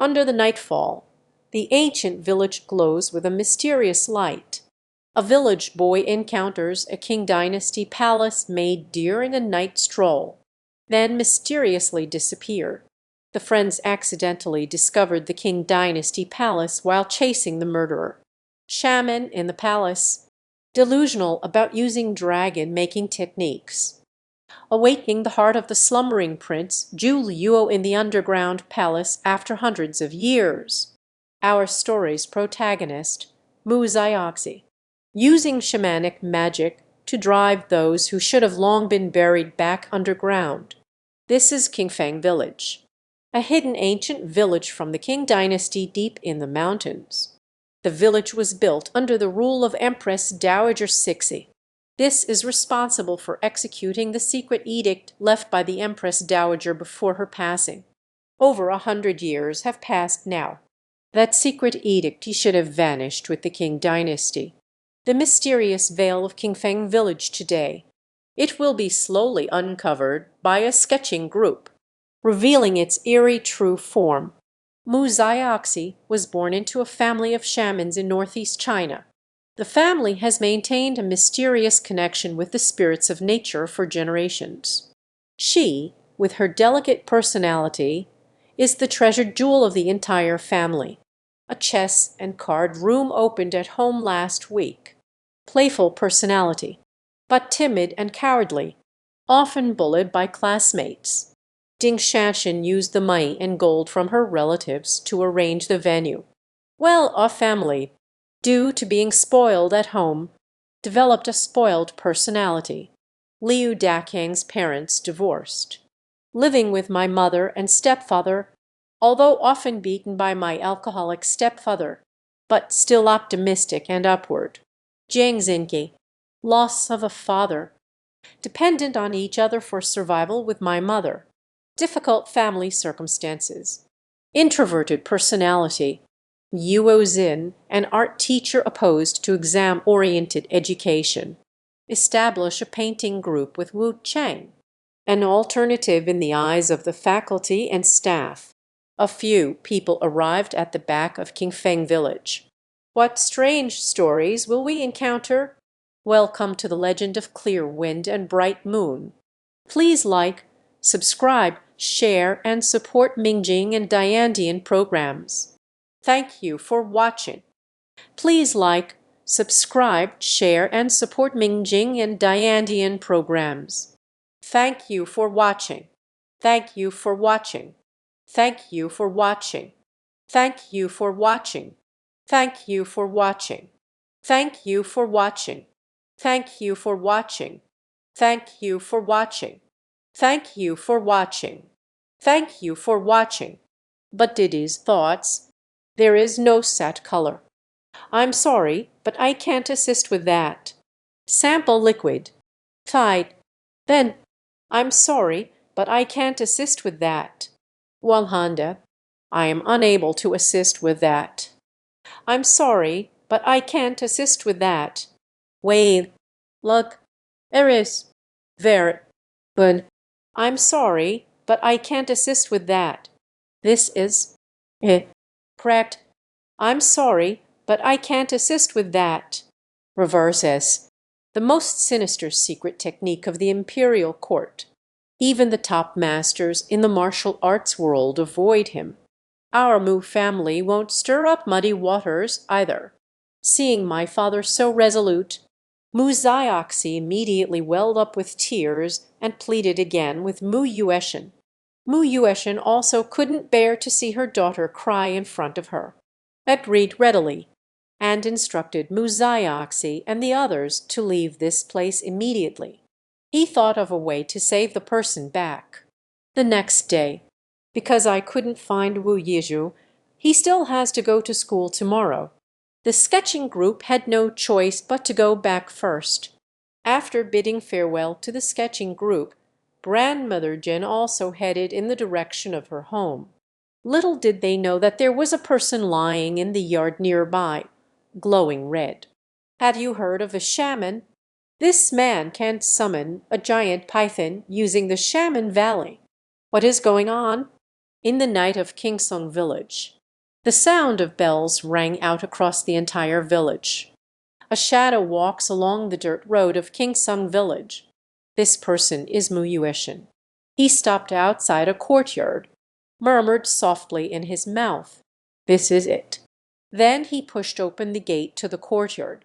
Under the nightfall, the ancient village glows with a mysterious light. A village boy encounters a Qing dynasty palace made during a night stroll, then mysteriously disappear. The friends accidentally discovered the Qing dynasty palace while chasing the murderer. Shaman in the palace, delusional about using dragon-making techniques. Awakening the heart of the slumbering prince, Zhu Liuo in the underground palace after hundreds of years. Our story's protagonist, Mu Zioxi, using shamanic magic to drive those who should have long been buried back underground. This is Qingfeng Village, a hidden ancient village from the Qing dynasty deep in the mountains. The village was built under the rule of Empress Dowager Cixi. This is responsible for executing the secret edict left by the Empress Dowager before her passing. Over 100 years have passed now. That secret edict should have vanished with the Qing dynasty. The mysterious veil of Qingfeng Village today. It will be slowly uncovered by a sketching group, revealing its eerie true form. Mu Zioxi was born into a family of shamans in northeast China. The family has maintained a mysterious connection with the spirits of nature for generations. She, with her delicate personality, is the treasured jewel of the entire family. A chess and card room opened at home last week. Playful personality, but timid and cowardly, often bullied by classmates. Ding Shanshan used the money and gold from her relatives to arrange the venue. Well, our family, due to being spoiled at home, developed a spoiled personality. Liu Dakang's parents divorced. Living with my mother and stepfather, although often beaten by my alcoholic stepfather, but still optimistic and upward. Jiang Xinqi, loss of a father. Dependent on each other for survival with my mother. Difficult family circumstances. Introverted personality. Yuo Xin, an art teacher opposed to exam-oriented education. Establish a painting group with Wu Cheng. An alternative in the eyes of the faculty and staff. A few people arrived at the back of Qingfeng Village. What strange stories will we encounter? Welcome to the legend of Clear Wind and Bright Moon. Please like, subscribe, share, and support Mingjing and Diandian programs. Thank you for watching. Please like, subscribe, share, and support Mingjing and Diandian programs. Thank you for watching. Thank you for watching. Thank you for watching. Thank you for watching. Thank you for watching. Thank you for watching. Thank you for watching. Thank you for watching. Thank you for watching. Thank you for watching. But Diddy's thoughts. There is no set color. I'm sorry, but I can't assist with that. Sample liquid. Tide. Then. I'm sorry, but I can't assist with that. Walhanda. I am unable to assist with that. I'm sorry, but I can't assist with that. Wave. Look. Eris. Ver. Bun. I'm sorry, but I can't assist with that. This is it. Correct. I'm sorry, but I can't assist with that. Reverse S. The most sinister secret technique of the imperial court. Even the top masters in the martial arts world avoid him. Our Mu family won't stir up muddy waters either. Seeing my father so resolute, Mu Zioxi immediately welled up with tears and pleaded again with Mu Yueshan. Mu Yueshan also couldn't bear to see her daughter cry in front of her. Agreed readily, and instructed Mu Zioxi and the others to leave this place immediately. He thought of a way to save the person back. The next day, because I couldn't find Wu Yizhu, he still has to go to school tomorrow. The sketching group had no choice but to go back first. After bidding farewell to the sketching group, Grandmother Jin also headed in the direction of her home. Little did they know that there was a person lying in the yard nearby, glowing red. Had you heard of a shaman? This man can summon a giant python using the Shaman Valley. What is going on? in the night of Kingsung village. The sound of bells rang out across the entire village. A shadow walks along the dirt road of Kingsung village. This person is Muyueshin. He stopped outside a courtyard, murmured softly in his mouth, "This is it." Then he pushed open the gate to the courtyard.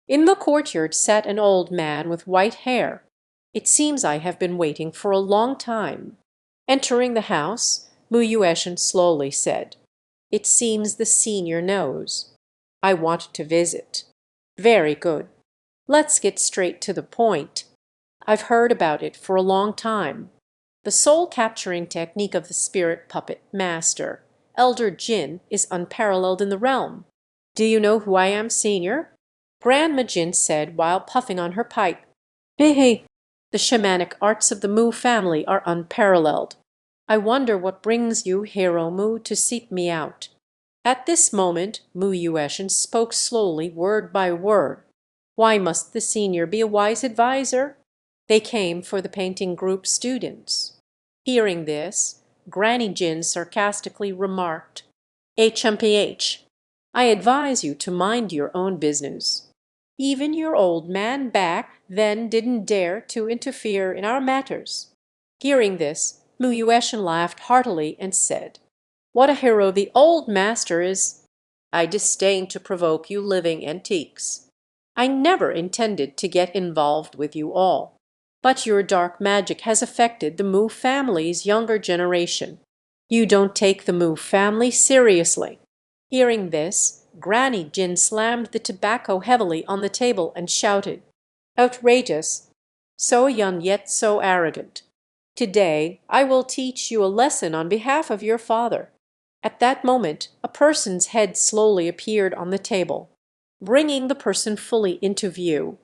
In the courtyard sat an old man with white hair. "It seems I have been waiting for a long time." Entering the house, Muyueshin slowly said, "It seems the senior knows. I want to visit." "Very good. Let's get straight to the point. I've heard about it for a long time. The soul-capturing technique of the spirit puppet master, Elder Jin, is unparalleled in the realm. Do you know who I am, senior?" Grandma Jin said while puffing on her pipe. "Bihi, the shamanic arts of the Mu family are unparalleled. I wonder what brings you, Hero Mu, to seek me out." At this moment Muyueshin spoke slowly, word by word. Why must the senior be a wise adviser? They came for the painting group students. Hearing this, Granny Jin sarcastically remarked, "HMPH, I advise you to mind your own business. Even your old man back then didn't dare to interfere in our matters." Hearing this, Muyueshin laughed heartily and said, "What a hero the old master is! I disdain to provoke you living antiques. I never intended to get involved with you all. But your dark magic has affected the Mu family's younger generation. You don't take the Mu family seriously." Hearing this, Granny Jin slammed the tobacco heavily on the table and shouted, "Outrageous! So young yet so arrogant. Today I will teach you a lesson on behalf of your father." At that moment a person's head slowly appeared on the table, bringing the person fully into view.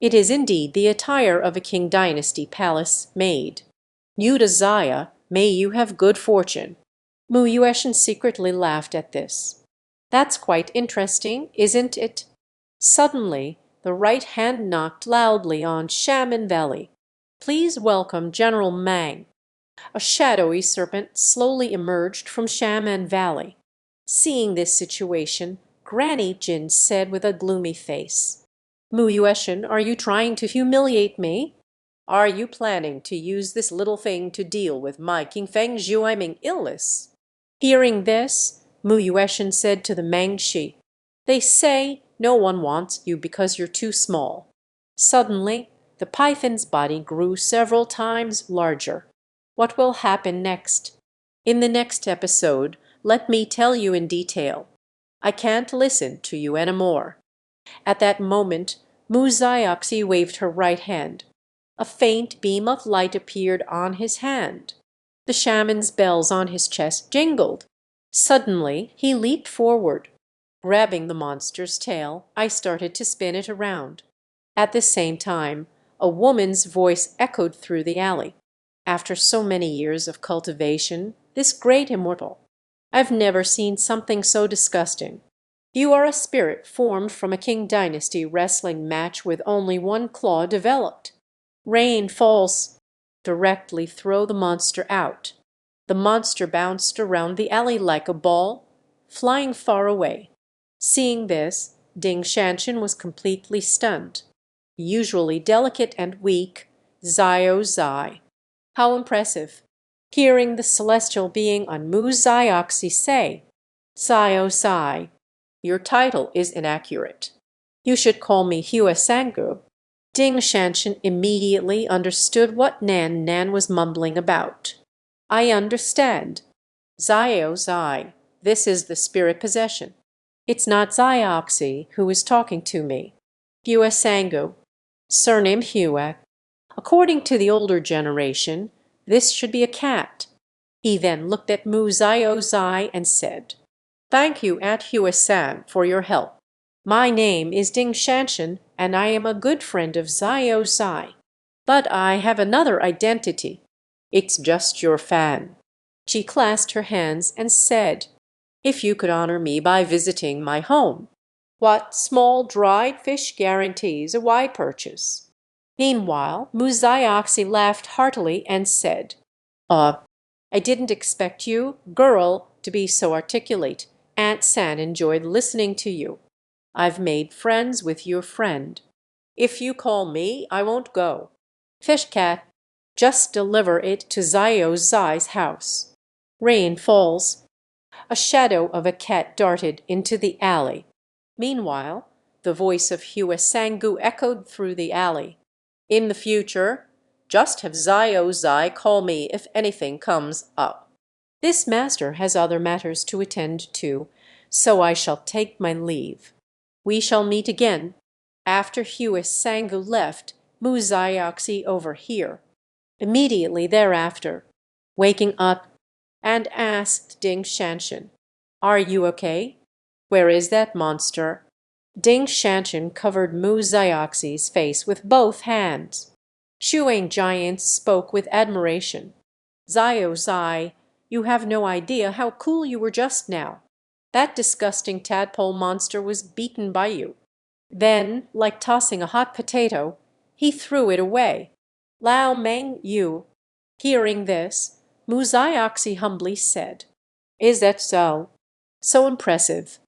It is indeed the attire of a King Dynasty palace maid. "Yuta Zaya, may you have good fortune." Muyueshin secretly laughed at this. "That's quite interesting, isn't it?" Suddenly the right hand knocked loudly on Shaman Valley. "Please welcome General Mang." A shadowy serpent slowly emerged from Shaman Valley. Seeing this situation, Granny Jin said with a gloomy face, "Muyueshin, are you trying to humiliate me? Are you planning to use this little thing to deal with my King Feng Zhuiming illness?" Hearing this, Muyueshin said to the Mangshi, "They say no one wants you because you're too small." Suddenly, the python's body grew several times larger. What will happen next? In the next episode, let me tell you in detail. I can't listen to you anymore. At that moment, Muzioxi waved her right hand. A faint beam of light appeared on his hand. The shaman's bells on his chest jingled. Suddenly, he leaped forward. Grabbing the monster's tail, I started to spin it around. At the same time, a woman's voice echoed through the alley. "After so many years of cultivation, this great immortal, I've never seen something so disgusting. You are a spirit formed from a King Dynasty wrestling match with only one claw developed. Rain falls. Directly throw the monster out." The monster bounced around the alley like a ball, flying far away. Seeing this, Ding Shanshan was completely stunned. Usually delicate and weak, Zio Zai. How impressive! Hearing the celestial being on Mu Zioxi say, "Zio Sai, your title is inaccurate. You should call me Hua Sangu." Ding Shanshan immediately understood what Nan Nan was mumbling about. "I understand. Zio Zai, this is the spirit possession. It's not Zioxi who is talking to me. Hua Sangu, surname Hua. According to the older generation, this should be a cat." He then looked at Mu Zio Zai and said, "Thank you, Aunt Hua-san, for your help. My name is Ding Shanshan, and I am a good friend of Zio Zai. But I have another identity. It's just your fan." She clasped her hands and said, "If you could honor me by visiting my home, what small dried fish guarantees a wide purchase?" Meanwhile, Muzioxi laughed heartily and said, I didn't expect you, girl, to be so articulate. Aunt San enjoyed listening to you. I've made friends with your friend. If you call me, I won't go. Fish cat, just deliver it to Zio Zai's house. Rain falls. A shadow of a cat darted into the alley. Meanwhile, the voice of Hua Sangu echoed through the alley. In the future, just have Zio Zai call me if anything comes up. This master has other matters to attend to, so I shall take my leave. We shall meet again. After Hua Sangu left, Muzayakse over here. Immediately thereafter, waking up, and asked Ding Shanshan, "Are you okay? Where is that monster?" Ding Shanshan covered Muzayakse's face with both hands. Shuang Giant spoke with admiration. "Zio Zai, you have no idea how cool you were just now. That disgusting tadpole monster was beaten by you." Then, like tossing a hot potato, he threw it away. Lao Meng Yu. Hearing this, Muzayakse humbly said, "Is that so? So impressive.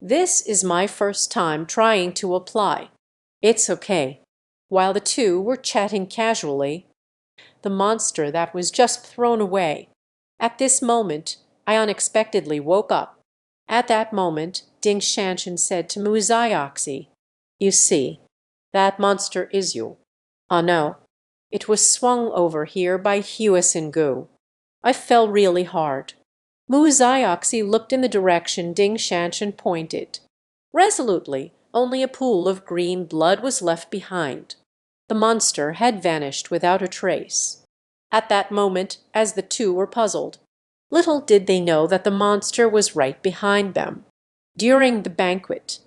This is my first time trying to apply. It's okay." While the two were chatting casually, the monster that was just thrown away. At this moment, I unexpectedly woke up. At that moment, Ding Shanshan said to Muzayakse, "You see, that monster is you." "Ah, no. It was swung over here by Huasingu. I fell really hard." Muzayakse looked in the direction Ding Shanshan pointed. Resolutely, only a pool of green blood was left behind. The monster had vanished without a trace. At that moment, as the two were puzzled, little did they know that the monster was right behind them. During the banquet,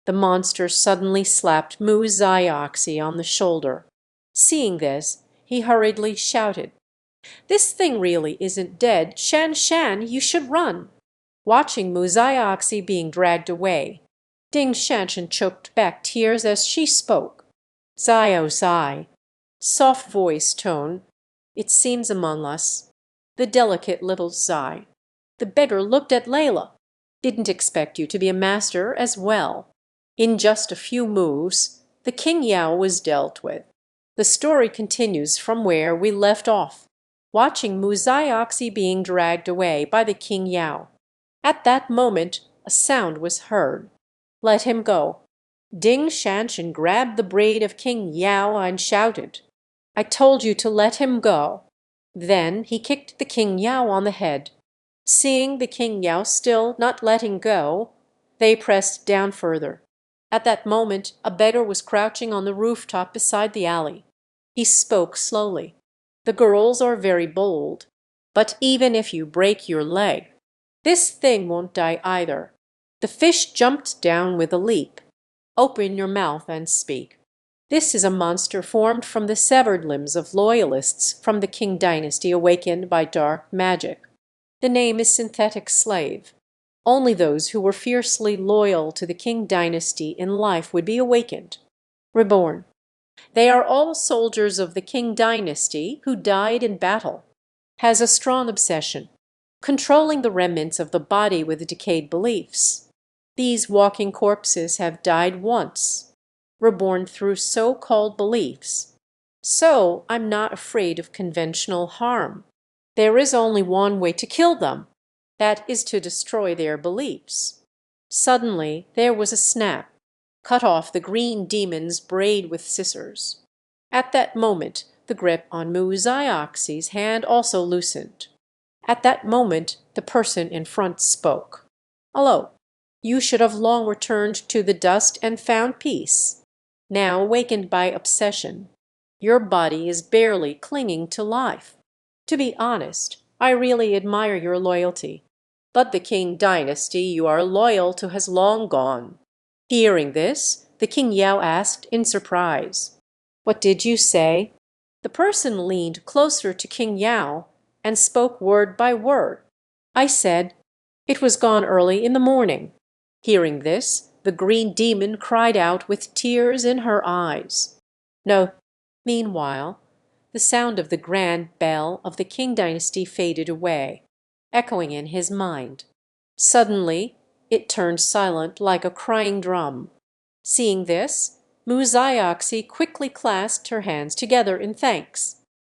the monster suddenly slapped Muzayakse on the shoulder. Seeing this, he hurriedly shouted, "This thing really isn't dead. Shan Shan, you should run." Watching Muzayakse being dragged away, Ding Shanshan choked back tears as she spoke. "Zio Zai," soft voice tone, "it seems among us. The delicate little Zai." The beggar looked at Layla. "Didn't expect you to be a master as well." In just a few moves, the King Yao was dealt with. The story continues from where we left off, watching Muzayakse being dragged away by the King Yao. At that moment, a sound was heard. "Let him go." Ding Shanshan grabbed the braid of King Yao and shouted, "I told you to let him go." Then he kicked the King Yao on the head. Seeing the King Yao still not letting go, they pressed down further. At that moment, a beggar was crouching on the rooftop beside the alley. He spoke slowly. "The girls are very bold, but even if you break your leg, this thing won't die either." The fish jumped down with a leap. "Open your mouth and speak." This is a monster formed from the severed limbs of loyalists from the Qing dynasty awakened by dark magic. The name is synthetic slave. Only those who were fiercely loyal to the Qing dynasty in life would be awakened, reborn. They are all soldiers of the Qing dynasty who died in battle. Has a strong obsession, controlling the remnants of the body with decayed beliefs. These walking corpses have died once, reborn through so-called beliefs. So I'm not afraid of conventional harm. There is only one way to kill them. That is to destroy their beliefs. Suddenly there was a snap. Cut off the green demon's braid with scissors. At that moment the grip on Muzayakse's hand also loosened. At that moment the person in front spoke. "Hello, you should have long returned to the dust and found peace. Now awakened by obsession, your body is barely clinging to life. To be honest, I really admire your loyalty. But the Qing dynasty you are loyal to has long gone." Hearing this, the King Yao asked in surprise, "What did you say?" The person leaned closer to King Yao and spoke word by word. "I said, it was gone early in the morning." Hearing this, the green demon cried out with tears in her eyes. No. Meanwhile, the sound of the grand bell of the Qing dynasty faded away, echoing in his mind. Suddenly it turned silent like a crying drum. Seeing this, Muzayakse quickly clasped her hands together in thanks.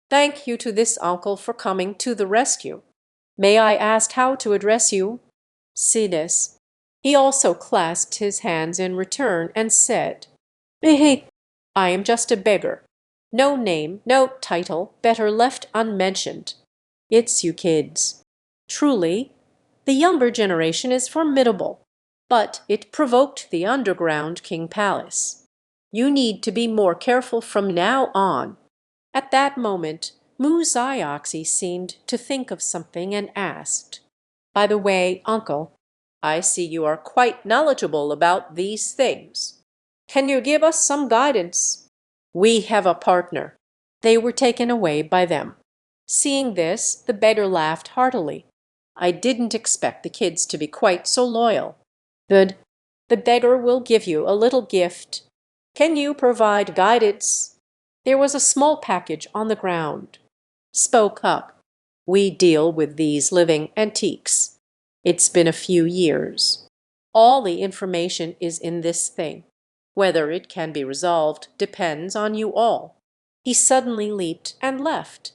"Thank you to this uncle for coming to the rescue. May I ask how to address you?" See this. He also clasped his hands in return and said, "I am just a beggar. No name, no title, better left unmentioned. It's you kids. Truly, the younger generation is formidable, but it provoked the underground King Palace. You need to be more careful from now on." At that moment, Muzayakse seemed to think of something and asked, "By the way, uncle, I see you are quite knowledgeable about these things. Can you give us some guidance? We have a partner." They were taken away by them. Seeing this, the beggar laughed heartily. "I didn't expect the kids to be quite so loyal. Good. The beggar will give you a little gift. Can you provide guidance?" There was a small package on the ground. Spoke up. "We deal with these living antiques. It's been a few years. All the information is in this thing. Whether it can be resolved depends on you all." He suddenly leaped and left,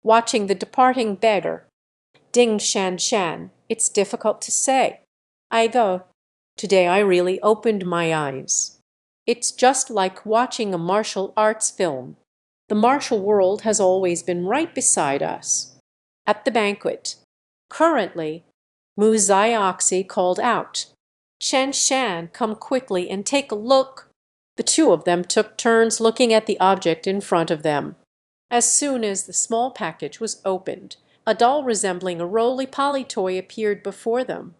watching the departing beggar. Ding Shan Shan, it's difficult to say. I go. Today I really opened my eyes. It's just like watching a martial arts film. The martial world has always been right beside us. At the banquet, currently, Muzayakse called out, "Shan Shan, come quickly and take a look." The two of them took turns looking at the object in front of them. As soon as the small package was opened, a doll resembling a roly-poly toy appeared before them.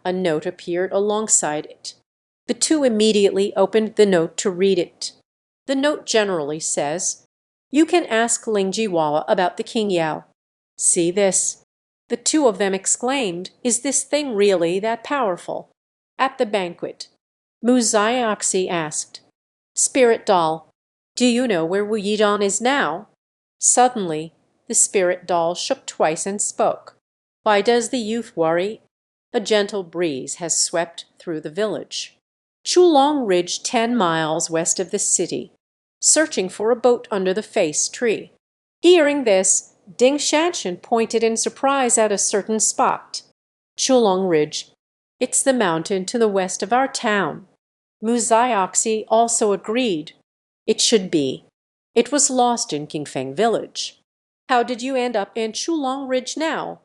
A note appeared alongside it. The two immediately opened the note to read it. The note generally says, "You can ask Lingjiwala about the King Yao." See this. The two of them exclaimed, "Is this thing really that powerful?" At the banquet, Muzayakse asked, "Spirit doll, do you know where Wu Yidong is now?" Suddenly, the spirit doll shook twice and spoke. "Why does the youth worry? A gentle breeze has swept through the village. Chulong Ridge 10 miles west of the city, searching for a boat under the face tree." Hearing this, Ding Shanshan pointed in surprise at a certain spot. "Chulong Ridge. It's the mountain to the west of our town." Muzayakse also agreed. "It should be. It was lost in Qingfeng village." "How did you end up in Chulong Ridge now?"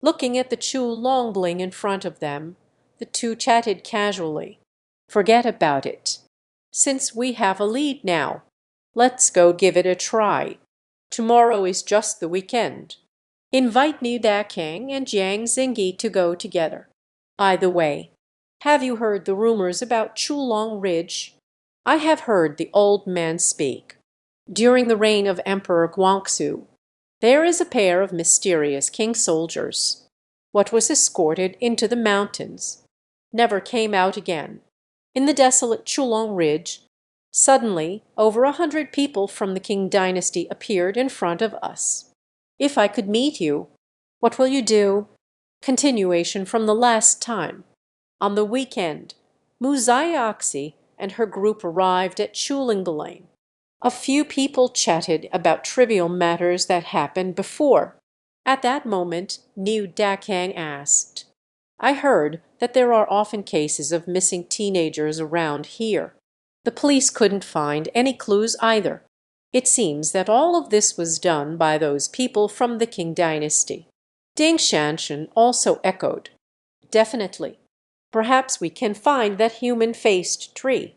Looking at the Chulong bling in front of them, the two chatted casually. "Forget about it. Since we have a lead now, let's go give it a try. Tomorrow is just the weekend. Invite Niu Dakang and Jiang Xingyi to go together. By the way, have you heard the rumors about Chulong Ridge?" "I have heard the old man speak. During the reign of Emperor Guangxu, there is a pair of mysterious king soldiers. What was escorted into the mountains never came out again. In the desolate Chulong Ridge, suddenly over 100 people from the Qing dynasty appeared in front of us. If I could meet you, what will you do?" Continuation from the last time. On the weekend, Muzayakse and her group arrived at Chulingbalain. A few people chatted about trivial matters that happened before. At that moment, Niu Dakang asked, "I heard that there are often cases of missing teenagers around here. The police couldn't find any clues either. It seems that all of this was done by those people from the Qing dynasty." Ding Shanshan also echoed, "Definitely. Perhaps we can find that human-faced tree.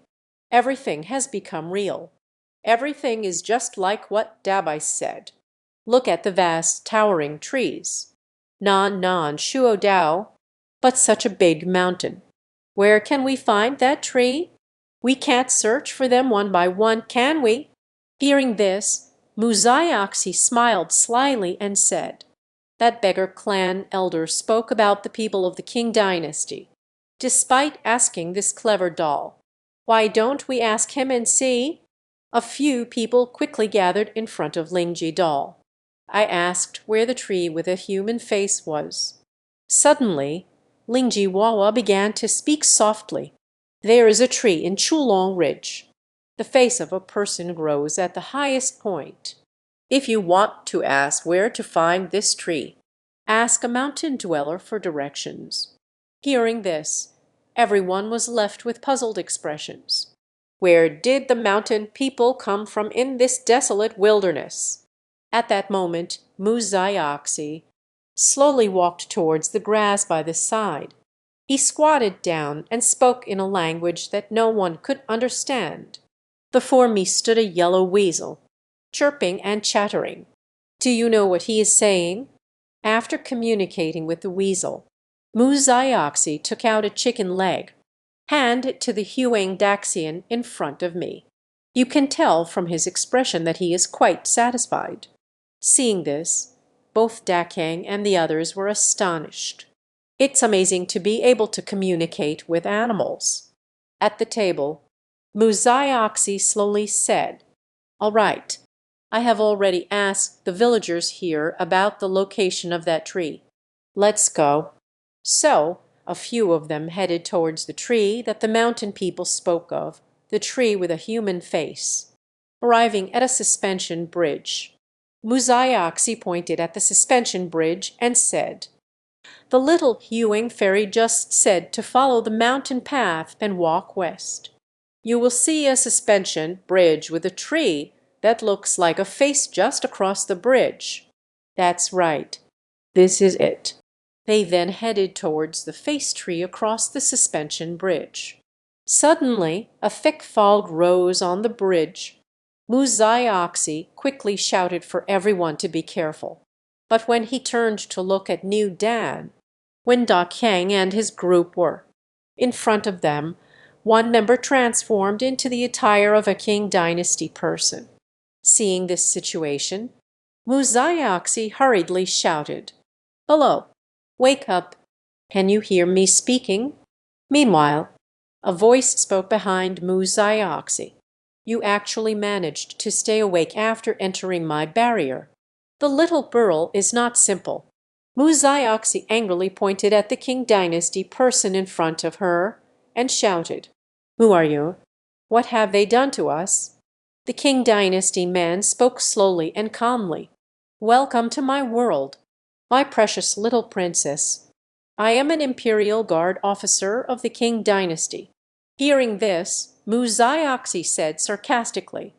Everything has become real. Everything is just like what Dabai said. Look at the vast towering trees. Nan Nan Shuo Dao, but such a big mountain. Where can we find that tree? We can't search for them one by one, can we?" Hearing this, Muzayakse smiled slyly and said, "That beggar clan elder spoke about the people of the Qing dynasty. Despite asking this clever doll, why don't we ask him and see?" A few people quickly gathered in front of Lingji Dal. I asked where the tree with a human face was. Suddenly, Lingji Wawa began to speak softly. "There is a tree in Chulong Ridge. The face of a person grows at the highest point. If you want to ask where to find this tree, ask a mountain dweller for directions." Hearing this, everyone was left with puzzled expressions. Where did the mountain people come from in this desolate wilderness? At that moment, Muzai slowly walked towards the grass by the side. He squatted down and spoke in a language that no one could understand. Before me stood a yellow weasel, chirping and chattering. Do you know what he is saying? After communicating with the weasel, Muzai took out a chicken leg, handed it to the Huang Daxian in front of me. You can tell from his expression that he is quite satisfied. Seeing this, both Dakang and the others were astonished. It's amazing to be able to communicate with animals. At the table, Muzai slowly said, "All right, I have already asked the villagers here about the location of that tree. Let's go." So, a few of them headed towards the tree that the mountain people spoke of, the tree with a human face. Arriving at a suspension bridge, Muzai pointed at the suspension bridge and said, "The little Hewing fairy just said to follow the mountain path and walk west. You will see a suspension bridge with a tree that looks like a face just across the bridge. That's right. This is it." They then headed towards the face tree across the suspension bridge. Suddenly, a thick fog rose on the bridge. Muzai quickly shouted for everyone to be careful. But when he turned to look at New Dan, when Da Qiang and his group were in front of them, one member transformed into the attire of a Qing dynasty person. Seeing this situation, Muzai hurriedly shouted, "Hello! Wake up! Can you hear me speaking?" Meanwhile, a voice spoke behind Muzai. "You actually managed to stay awake after entering my barrier. The little girl is not simple." Muzai angrily pointed at the Qing dynasty person in front of her and shouted, "Who are you? What have they done to us?" The Qing dynasty man spoke slowly and calmly. "Welcome to my world, my precious little princess. I am an imperial guard officer of the Qing dynasty." Hearing this, Muzai said sarcastically,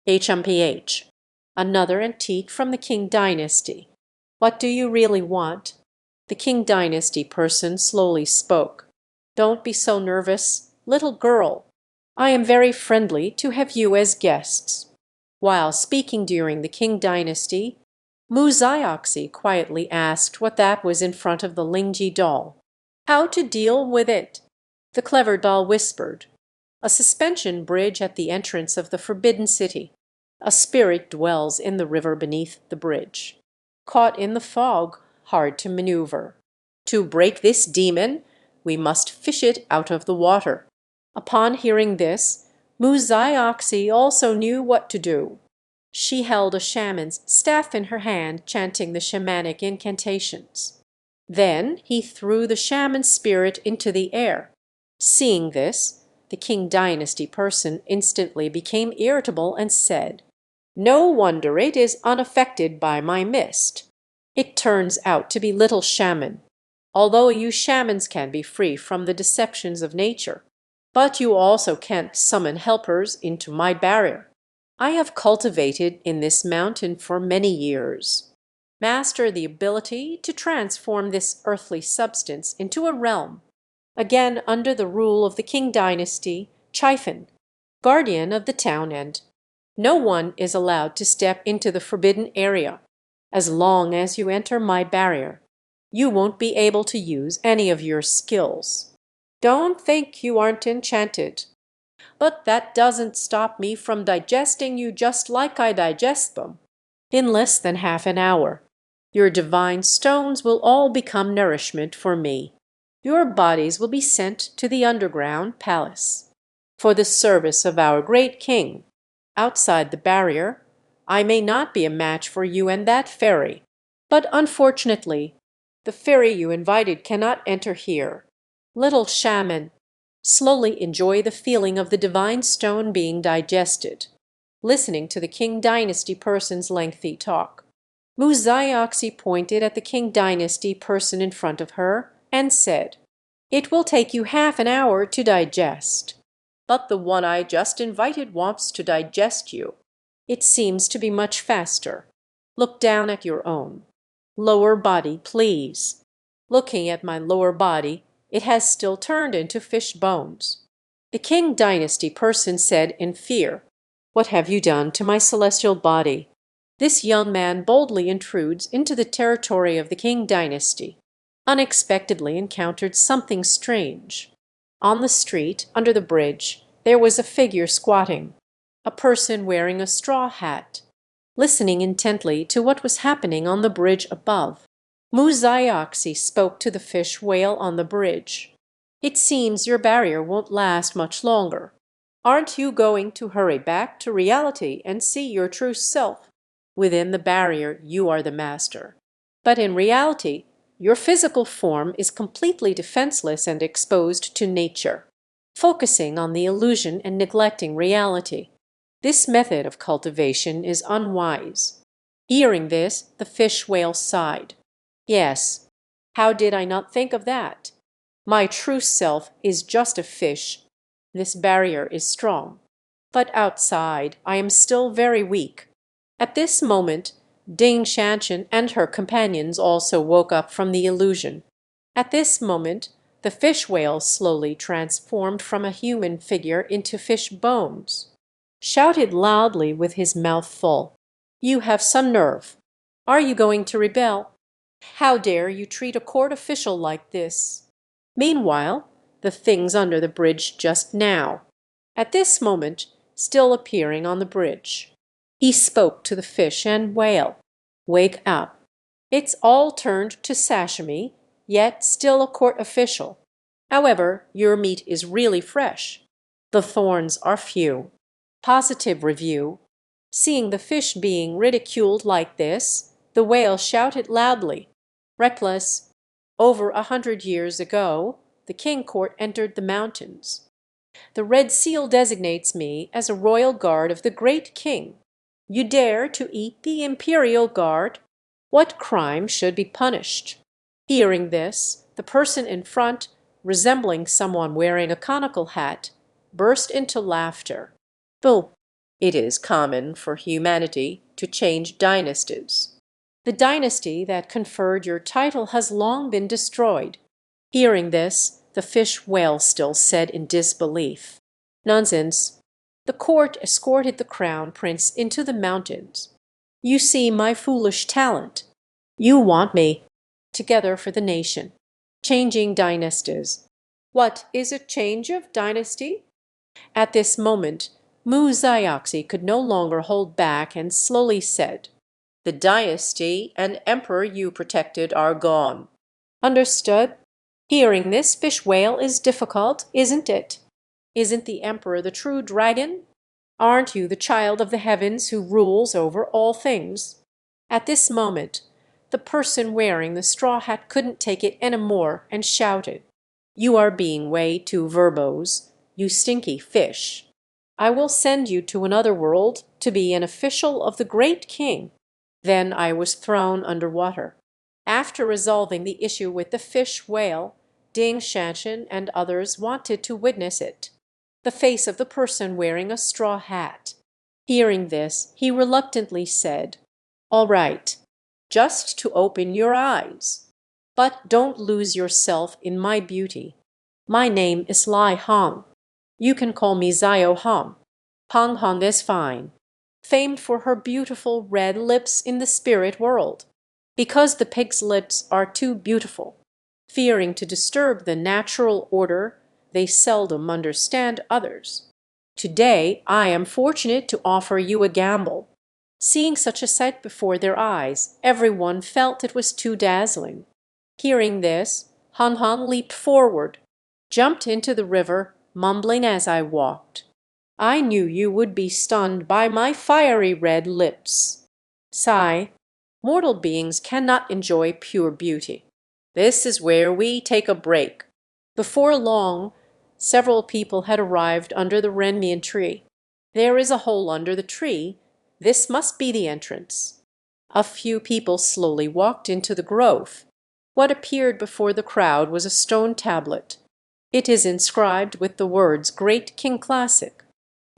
"HMPH, another antique from the Qing dynasty. What do you really want?" The Qing dynasty person slowly spoke. "Don't be so nervous, little girl. I am very friendly to have you as guests." While speaking during the Qing dynasty, Muzai quietly asked what that was in front of the Lingji doll. "How to deal with it?" The clever doll whispered. "A suspension bridge at the entrance of the Forbidden City. A spirit dwells in the river beneath the bridge. Caught in the fog, hard to maneuver. To break this demon, we must fish it out of the water." Upon hearing this, Muzai also knew what to do. She held a shaman's staff in her hand, chanting the shamanic incantations. Then he threw the shaman spirit into the air. Seeing this, the Qing dynasty person instantly became irritable and said, "No wonder it is unaffected by my mist. It turns out to be little shaman. Although you shamans can be free from the deceptions of nature, but you also can't summon helpers into my barrier. I have cultivated in this mountain for many years. Master the ability to transform this earthly substance into a realm, again under the rule of the Qing dynasty, Chifan, guardian of the town, and no one is allowed to step into the forbidden area. As long as you enter my barrier, you won't be able to use any of your skills. Don't think you aren't enchanted. But that doesn't stop me from digesting you just like I digest them. In less than half an hour, your divine stones will all become nourishment for me. Your bodies will be sent to the underground palace for the service of our great king. outside the barrier. I may not be a match for you and that fairy, but unfortunately, the fairy you invited cannot enter here. Little shaman, slowly enjoy the feeling of the divine stone being digested, listening to the King Dynasty person's lengthy talk. Muzayoxi pointed at the King Dynasty person in front of her and said, "It will take you half an hour to digest. But the one I just invited wants to digest you. It seems to be much faster. Look down at your own. Lower body, please." Looking at my lower body, it has still turned into fish bones. The King Dynasty person said in fear, "What have you done to my celestial body?" This young man boldly intrudes into the territory of the King Dynasty. Unexpectedly encountered something strange. On the street, under the bridge, there was a figure squatting, a person wearing a straw hat, listening intently to what was happening on the bridge above. Muzayoxi spoke to the fish whale on the bridge. "It seems your barrier won't last much longer. Aren't you going to hurry back to reality and see your true self? Within the barrier you are the master. But in reality, your physical form is completely defenseless and exposed to nature, focusing on the illusion and neglecting reality. This method of cultivation is unwise." Hearing this, the fish whale sighed. "Yes, how did I not think of that? My true self is just a fish. This barrier is strong. But outside I am still very weak." At this moment, Ding Shanchen and her companions also woke up from the illusion. At this moment, the fish whale slowly transformed from a human figure into fish bones, shouted loudly with his mouth full, "You have some nerve. Are you going to rebel? How dare you treat a court official like this?" Meanwhile, the things under the bridge just now. At this moment, still appearing on the bridge, he spoke to the fish and whale. "Wake up. It's all turned to sashimi, yet still a court official. However, your meat is really fresh. The thorns are few." Positive review. Seeing the fish being ridiculed like this, the whale shouted loudly, "Reckless. Over 100 years ago, the king court entered the mountains. The red seal designates me as a royal guard of the great king. You dare to eat the imperial guard? What crime should be punished?" Hearing this, the person in front, resembling someone wearing a conical hat, burst into laughter. "Oh, it is common for humanity to change dynasties. The dynasty that conferred your title has long been destroyed." Hearing this, the fish whale still said in disbelief, "Nonsense. The court escorted the crown prince into the mountains. You see my foolish talent. You want me. Together for the nation. Changing dynasties. What is a change of dynasty?" At this moment, Muzayoxi could no longer hold back and slowly said, "The dynasty and emperor you protected are gone." "Understood." Hearing this, fish whale is difficult, isn't it? Isn't the emperor the true dragon? Aren't you the child of the heavens who rules over all things? At this moment, the person wearing the straw hat couldn't take it any more and shouted, "You are being way too verbose, you stinky fish. I will send you to another world to be an official of the great king." Then I was thrown under water. After resolving the issue with the fish whale, Ding Shanchen and others wanted to witness it. The face of the person wearing a straw hat. Hearing this, he reluctantly said, "All right, just to open your eyes. But don't lose yourself in my beauty. My name is Lai Hong. You can call me Zio Hong. Pang Hong is fine, famed for her beautiful red lips in the spirit world. Because the pig's lips are too beautiful, fearing to disturb the natural order, they seldom understand others. Today I am fortunate to offer you a gamble." Seeing such a sight before their eyes, everyone felt it was too dazzling. Hearing this, Han Han leaped forward, jumped into the river, mumbling as I walked, I knew you would be stunned by my fiery red lips. Sigh. Mortal beings cannot enjoy pure beauty. This is where we take a break. Before long, several people had arrived under the Renmian tree. There is a hole under the tree. This must be the entrance. A few people slowly walked into the grove. What appeared before the crowd was a stone tablet. It is inscribed with the words "Great King Classic."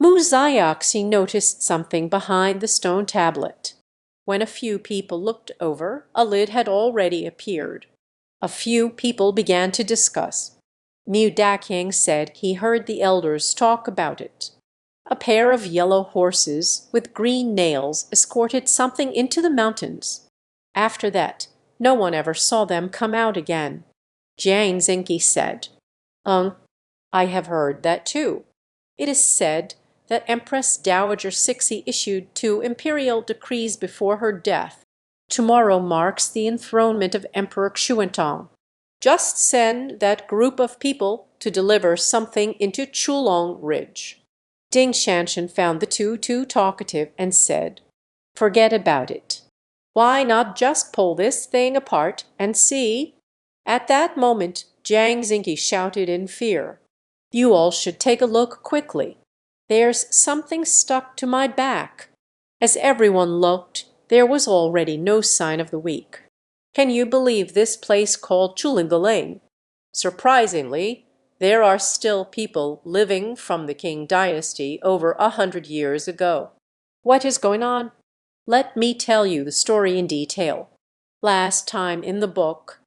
Muzayakshi noticed something behind the stone tablet. When a few people looked over, a lid had already appeared. A few people began to discuss. Mu Daking said he heard the elders talk about it. A pair of yellow horses with green nails escorted something into the mountains. After that, no one ever saw them come out again. Jiang Zinki said, I have heard that too. It is said that Empress Dowager Cixi issued 2 imperial decrees before her death. Tomorrow marks the enthronement of Emperor Xuantong. Just send that group of people to deliver something into Chulong Ridge. Ding Shanshan found the two too talkative and said, Forget about it. Why not just pull this thing apart and see? At that moment, Jiang Zinki shouted in fear, You all should take a look quickly. There's something stuck to my back. As everyone looked, there was already no sign of the week. Can you believe this place called Chulingaling? Surprisingly, there are still people living from the Qing dynasty over 100 years ago. What is going on? Let me tell you the story in detail. Last time in the book,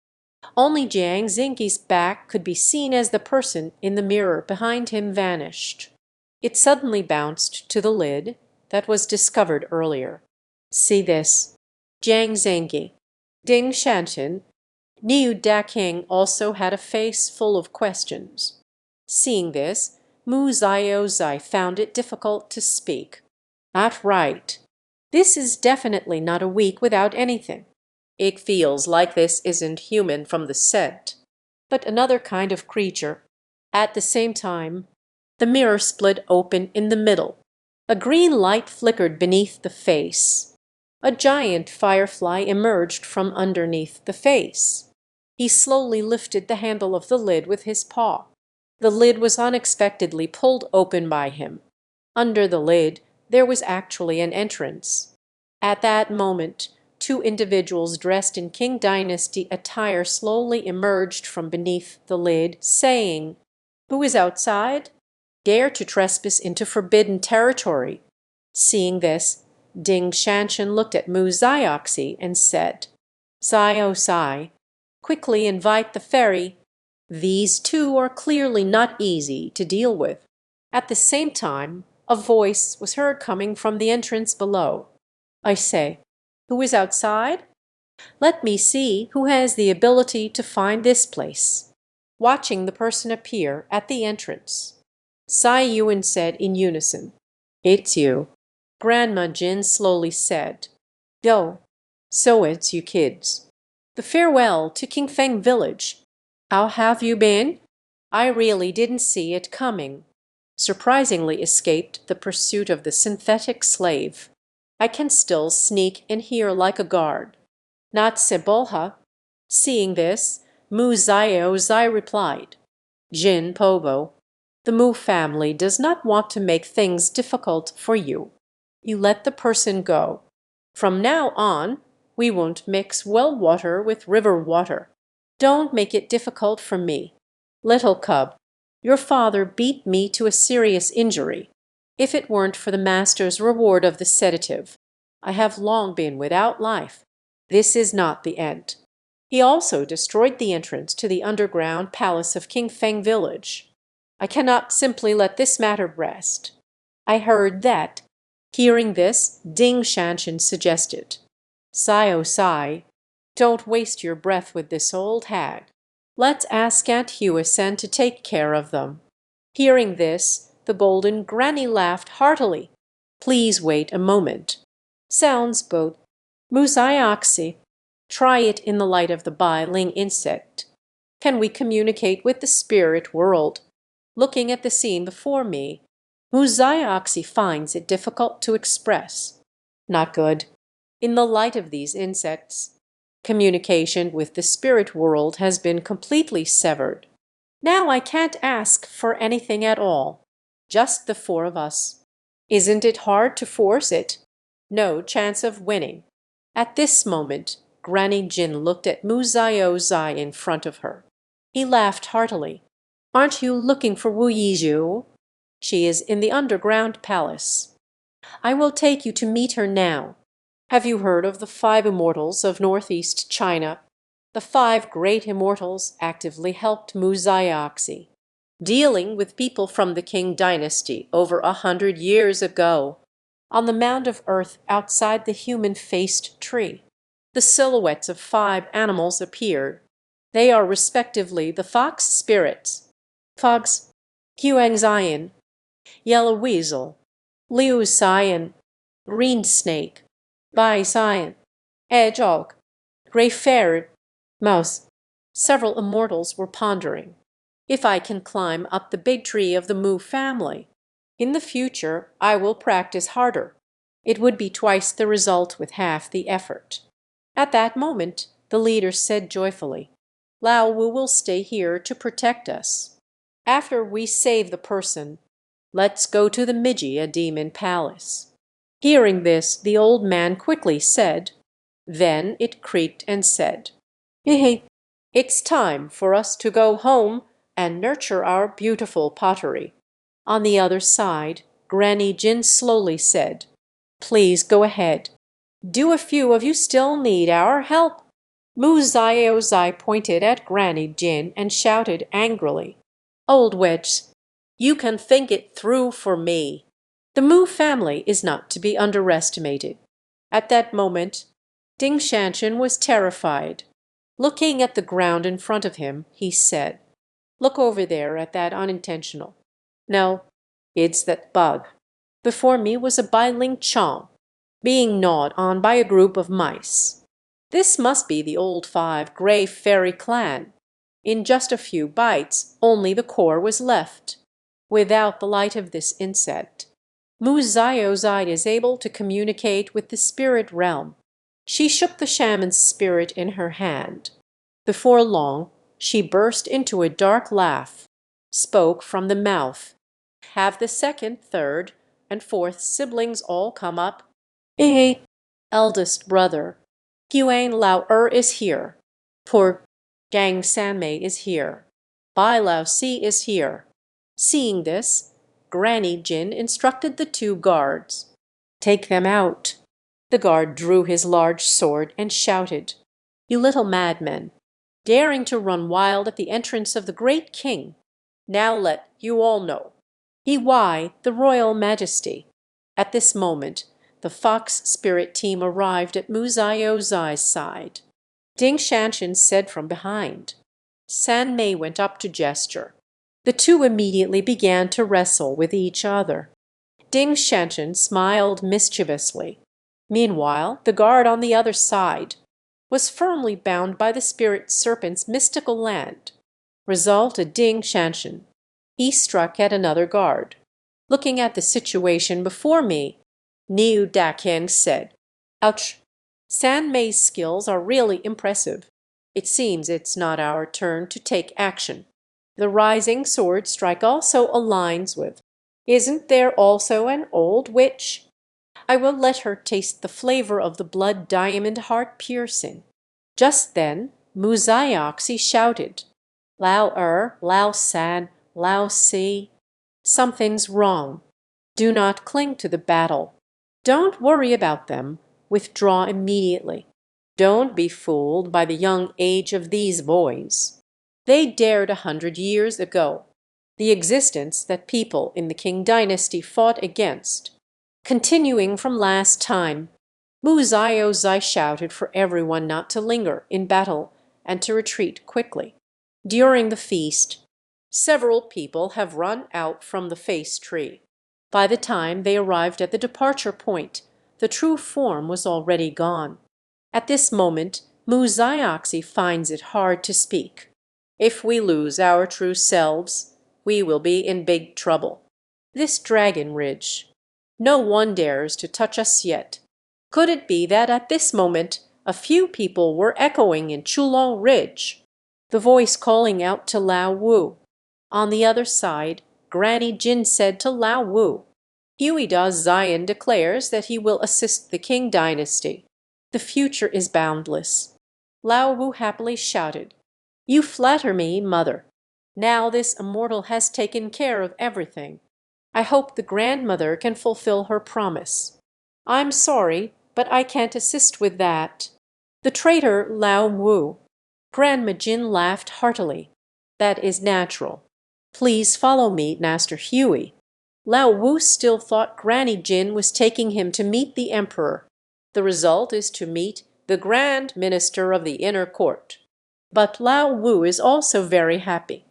only Jiang Zinki's back could be seen as the person in the mirror behind him vanished. It suddenly bounced to the lid that was discovered earlier. See this. Jiang Zinki, Ding Shanshan, Niu Daking also had a face full of questions. Seeing this, Mu Zai found it difficult to speak. Not right. This is definitely not a week without anything. It feels like this isn't human from the scent, but another kind of creature. At the same time, the mirror split open in the middle. A green light flickered beneath the face. A giant firefly emerged from underneath the face. He slowly lifted the handle of the lid with his paw. The lid was unexpectedly pulled open by him. Under the lid, there was actually an entrance. At that moment, 2 individuals dressed in Qing Dynasty attire slowly emerged from beneath the lid, saying, Who is outside? Dare to trespass into forbidden territory. Seeing this, Ding Shanshan looked at Mu Zioxi and said, Sai, quickly invite the ferry. These 2 are clearly not easy to deal with. At the same time, a voice was heard coming from the entrance below. I say, who is outside? Let me see who has the ability to find this place. Watching the person appear at the entrance, Sai Yuan said in unison, It's you. Grandma Jin slowly said, Yo, so it's you kids. The farewell to Qingfeng village. How have you been? I really didn't see it coming. Surprisingly escaped the pursuit of the synthetic slave. I can still sneak in here like a guard. Not simple, huh? Seeing this, Mu Zai replied, Jin Pobo, the Mu family does not want to make things difficult for you. You let the person go. From now on, we won't mix well water with river water. Don't make it difficult for me. Little cub, your father beat me to a serious injury. If it weren't for the master's reward of the sedative, I have long been without life. This is not the end. He also destroyed the entrance to the underground palace of Qingfeng village. I cannot simply let this matter rest. I heard that. Hearing this, Ding Shanshan suggested, Sai, don't waste your breath with this old hag. Let's ask Aunt Huisen to take care of them. Hearing this, the golden granny laughed heartily. Please wait a moment. Sounds both Musayakse. Try it in the light of the Bai Ling insect. Can we communicate with the spirit world? Looking at the scene before me, Muzayoxi finds it difficult to express. Not good. In the light of these insects, communication with the spirit world has been completely severed. Now I can't ask for anything at all. Just the four of us. Isn't it hard to force it? No chance of winning. At this moment, Granny Jin looked at Muzayozai in front of her. He laughed heartily. Aren't you looking for Wu Yizhu? She is in the underground palace. I will take you to meet her now. Have you heard of the 5 immortals of northeast China? The 5 great immortals actively helped Muzayoxi, dealing with people from the Qing dynasty over 100 years ago. On the mound of earth outside the human-faced tree, the silhouettes of 5 animals appeared. They are respectively the fox spirits, Fox, Huangzian, yellow weasel, Liu Cyan, green snake, Bai Cyan, hedgehog, gray ferret, mouse. Several immortals were pondering. If I can climb up the big tree of the Mu family, in the future I will practice harder. It would be twice the result with half the effort. At that moment, the leader said joyfully, Lao Wu will stay here to protect us. After we save the person, let's go to the Miji, demon palace. Hearing this, the old man quickly said, then it creaked and said, Hehe, it's time for us to go home and nurture our beautiful pottery. On the other side, Granny Jin slowly said, please go ahead. Do a few of you still need our help? Muzayozai pointed at Granny Jin and shouted angrily, Old witch, you can think it through for me. The Mu family is not to be underestimated. At that moment, Ding Shanshan was terrified. Looking at the ground in front of him, he said, look over there at that unintentional. No, it's that bug. Before me was a Bailing Chong, being gnawed on by a group of mice. This must be the old 5 gray fairy clan. In just a few bites, only the core was left. Without the light of this insect, Muzayozai is able to communicate with the spirit realm. She shook the shaman's spirit in her hand. Before long, she burst into a dark laugh, spoke from the mouth. Have the second, third, and fourth siblings all come up? Eh, eldest brother, Huang Lao is here. Poor Gang Sanmei is here. Bai Lao Si is here. Seeing this, Granny Jin instructed the 2 guards. Take them out. The guard drew his large sword and shouted, You little madmen, daring to run wild at the entrance of the great king. Now let you all know. Why the royal majesty. At this moment, the fox spirit team arrived at Muzayozai's side. Ding Shanshan said from behind. San Mei went up to gesture. The 2 immediately began to wrestle with each other. Ding Shanshan smiled mischievously. Meanwhile, the guard on the other side was firmly bound by the spirit serpent's mystical land. Result, a Ding Shanshan. He struck at another guard. Looking at the situation before me, Niu Daqian said, Ouch! San Mei's skills are really impressive. It seems it's not our turn to take action. The rising sword strike also aligns with. Isn't there also an old witch? I will let her taste the flavor of the blood diamond heart piercing. Just then, Muzayoxi shouted, Lao Lao San, Lao Si. Something's wrong. Do not cling to the battle. Don't worry about them. Withdraw immediately. Don't be fooled by the young age of these boys. They dared 100 years ago. The existence that people in the Qing dynasty fought against. Continuing from last time, Muzayozai shouted for everyone not to linger in battle and to retreat quickly. During the feast, several people have run out from the face tree. By the time they arrived at the departure point, the true form was already gone. At this moment, Muzayoxi finds it hard to speak. If we lose our true selves, we will be in big trouble. This dragon ridge. No one dares to touch us yet. Could it be that at this moment a few people were echoing in Chulong Ridge? The voice calling out to Lao Wu. On the other side, Granny Jin said to Lao Wu, Huey Da Zion declares that he will assist the King dynasty. The future is boundless. Lao Wu happily shouted, You flatter me, mother. Now this immortal has taken care of everything. I hope the grandmother can fulfill her promise. I'm sorry, but I can't assist with that. The traitor Lao Wu. Grandma Jin laughed heartily. That is natural. Please follow me, Master Huey. Lao Wu still thought Granny Jin was taking him to meet the emperor. The result is to meet the Grand Minister of the Inner Court. But Lao Wu is also very happy.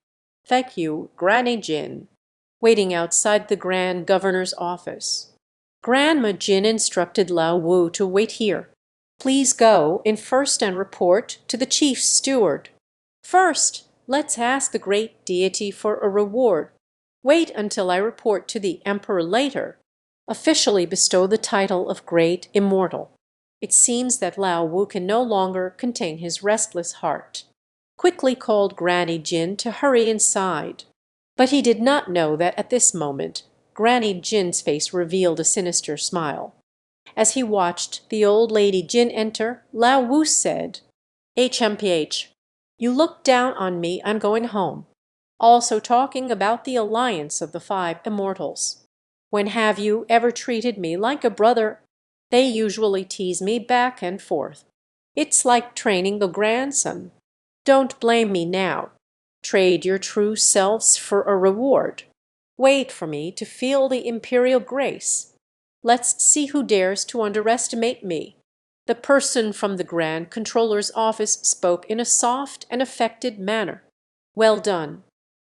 Thank you, Granny Jin. Waiting outside the Grand Governor's office. Grandma Jin instructed Lao Wu to wait here. Please go in first and report to the chief steward. First, let's ask the great deity for a reward. Wait until I report to the emperor later. Officially bestow the title of Great Immortal. It seems that Lao Wu can no longer contain his restless heart. Quickly called Granny Jin to hurry inside. But he did not know that at this moment Granny Jin's face revealed a sinister smile. As he watched the old lady Jin enter, Lao Wu said, HMPH, you look down on me, I'm going home. Also talking about the alliance of the 5 immortals. When have you ever treated me like a brother? They usually tease me back and forth. It's like training the grandson. Don't blame me now. Trade your true selves for a reward. Wait for me to feel the imperial grace. Let's see who dares to underestimate me. The person from the Grand Controller's office spoke in a soft and affected manner. Well done.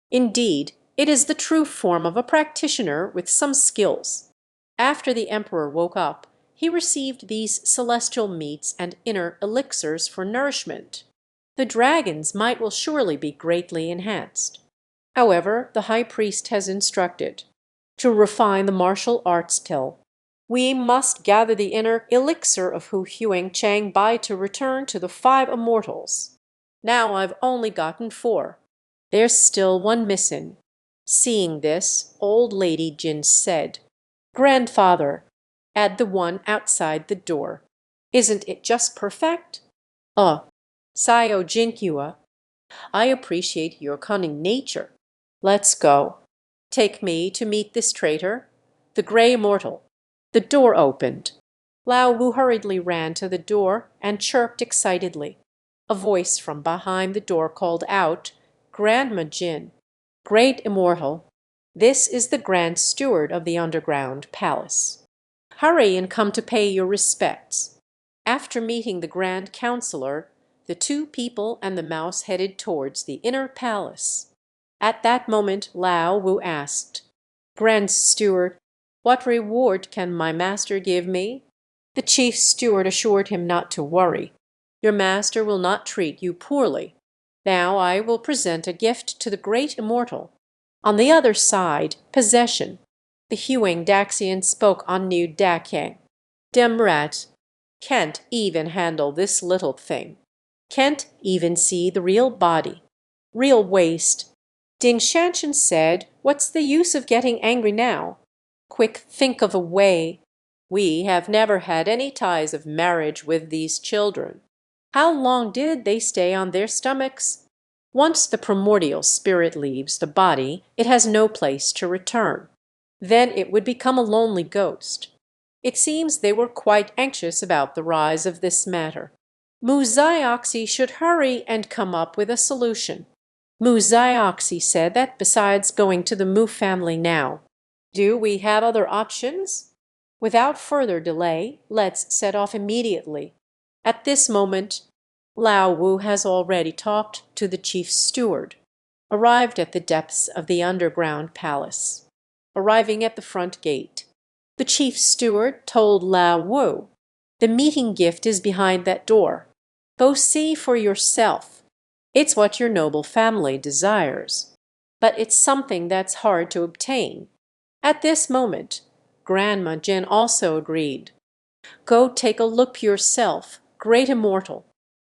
Indeed, it is the true form of a practitioner with some skills. After the emperor woke up, he received these celestial meats and inner elixirs for nourishment. The dragon's might will surely be greatly enhanced. However, the high priest has instructed to refine the martial arts till we must gather the inner elixir of Hu Huang Chang Bai to return to the 5 immortals. Now I've only gotten 4. There's still one missing. Seeing this, old lady Jin said, Grandfather, add the one outside the door. Isn't it just perfect? Sayo Jinkua, I appreciate your cunning nature. Let's go. Take me to meet this traitor, the Grey Immortal. The door opened. Lao Wu hurriedly ran to the door and chirped excitedly. A voice from behind the door called out, Grandma Jin, Great Immortal, this is the Grand Steward of the Underground Palace. Hurry and come to pay your respects. After meeting the Grand Counselor, the 2 people and the mouse headed towards the inner palace. At that moment Lao Wu asked, Grand Steward, what reward can my master give me? The chief steward assured him not to worry. Your master will not treat you poorly. Now I will present a gift to the Great Immortal. On the other side, possession. The Huang Daxian spoke on New Dakyang. Demrat, can't even handle this little thing. Can't even see the real body. Real waste. Ding Shanshan said, what's the use of getting angry now? Quick, think of a way. We have never had any ties of marriage with these children. How long did they stay on their stomachs? Once the primordial spirit leaves the body, it has no place to return. Then it would become a lonely ghost. It seems they were quite anxious about the rise of this matter. Mu Zioxi should hurry and come up with a solution. Mu Zioxi said that besides going to the Mu family now, do we have other options? Without further delay, let's set off immediately. At this moment, Lao Wu has already talked to the chief steward, arrived at the depths of the underground palace. Arriving at the front gate, the chief steward told Lao Wu, the meeting gift is behind that door. Go see for yourself. It's what your noble family desires. But it's something that's hard to obtain. At this moment, Grandma Jin also agreed. Go take a look yourself, great immortal.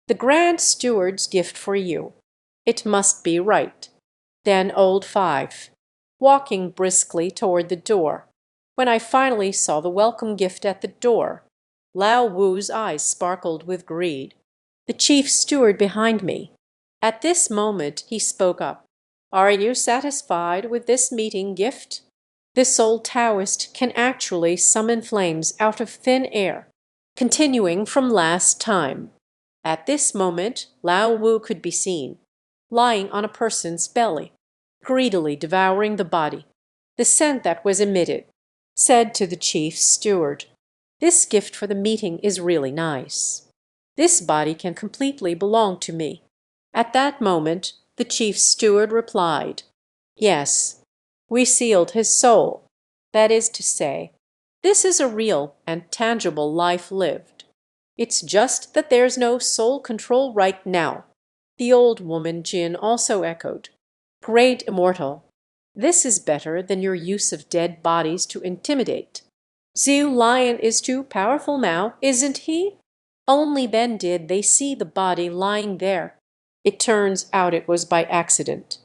The Grand Steward's gift for you. It must be right. Then old Five, walking briskly toward the door. When I finally saw the welcome gift at the door, Lao Wu's eyes sparkled with greed. The chief steward behind me. At this moment he spoke up. Are you satisfied with this meeting gift? This old Taoist can actually summon flames out of thin air, continuing from last time. At this moment Lao Wu could be seen, lying on a person's belly, greedily devouring the body. The scent that was emitted said to the chief steward, "This gift for the meeting is really nice. This body can completely belong to me." At that moment the chief steward replied, "Yes, we sealed his soul. That is to say, this is a real and tangible life lived. It's just that there's no soul control right now." The old woman Jin also echoed, "Great immortal, this is better than your use of dead bodies to intimidate. Zhu Lion is too powerful now, isn't he? Only then did they see the body lying there. It turns out it was by accident."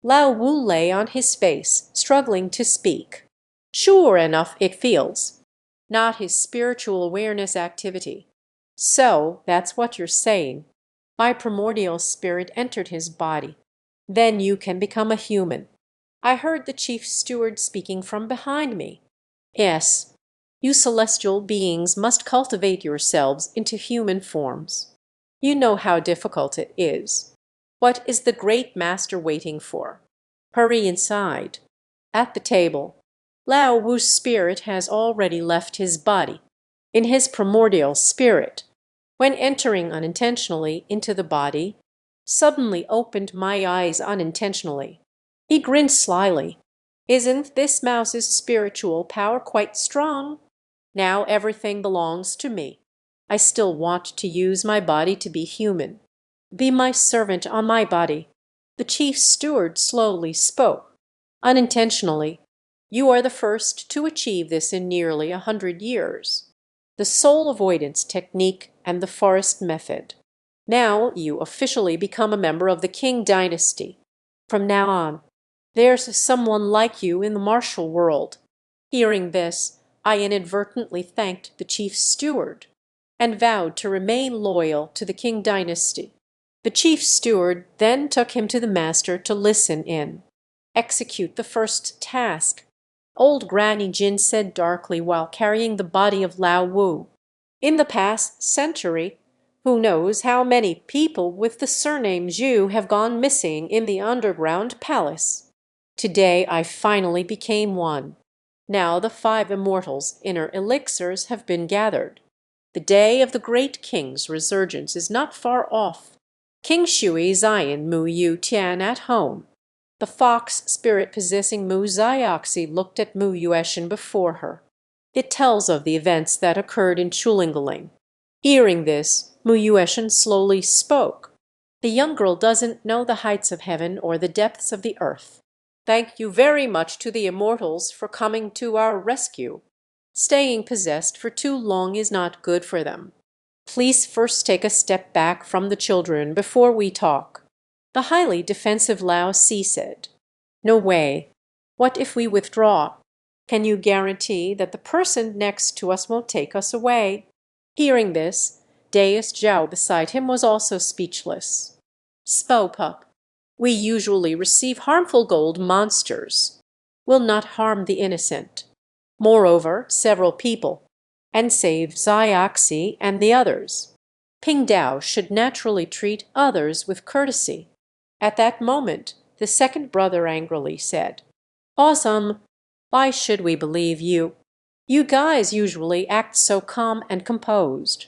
Lao Wu lay on his face, struggling to speak. Sure enough it feels. Not his spiritual awareness activity. So that's what you're saying. My primordial spirit entered his body. Then you can become a human. I heard the chief steward speaking from behind me. Yes, you celestial beings must cultivate yourselves into human forms. You know how difficult it is. What is the great master waiting for? Hurry inside. At the table, Lao Wu's spirit has already left his body, in his primordial spirit, when entering unintentionally into the body, suddenly opened my eyes unintentionally. He grinned slyly. Isn't this mouse's spiritual power quite strong? Now everything belongs to me. I still want to use my body to be human. Be my servant on my body. The chief steward slowly spoke. Unintentionally, you are the first to achieve this in nearly 100 years. The soul avoidance technique and the forest method. Now you officially become a member of the Qing dynasty. From now on, there's someone like you in the martial world. Hearing this, I inadvertently thanked the chief steward and vowed to remain loyal to the Qing dynasty. The chief steward then took him to the master to listen in. Execute the first task, old Granny Jin said darkly while carrying the body of Lao Wu. In the past century, who knows how many people with the surname Zhu have gone missing in the underground palace. Today I finally became one. Now the 5 immortals' inner elixirs have been gathered. The day of the great king's resurgence is not far off. King Shui Zion Mu Yu Tian at home. The fox spirit possessing Mu Zioxi looked at Mu Yueshin before her. It tells of the events that occurred in Chulingaling. Hearing this, Mu Yueshin slowly spoke. The young girl doesn't know the heights of heaven or the depths of the earth. Thank you very much to the immortals for coming to our rescue. Staying possessed for too long is not good for them. Please first take a step back from the children before we talk. The highly defensive Lao Si said. No way. What if we withdraw? Can you guarantee that the person next to us won't take us away? Hearing this, Deus Zhao beside him was also speechless. Spo pup. We usually receive harmful gold monsters. Will not harm the innocent. Moreover, several people, and save Zioxi and the others. Ping Dao should naturally treat others with courtesy. At that moment, the second brother angrily said, Awesome! Why should we believe you? You guys usually act so calm and composed.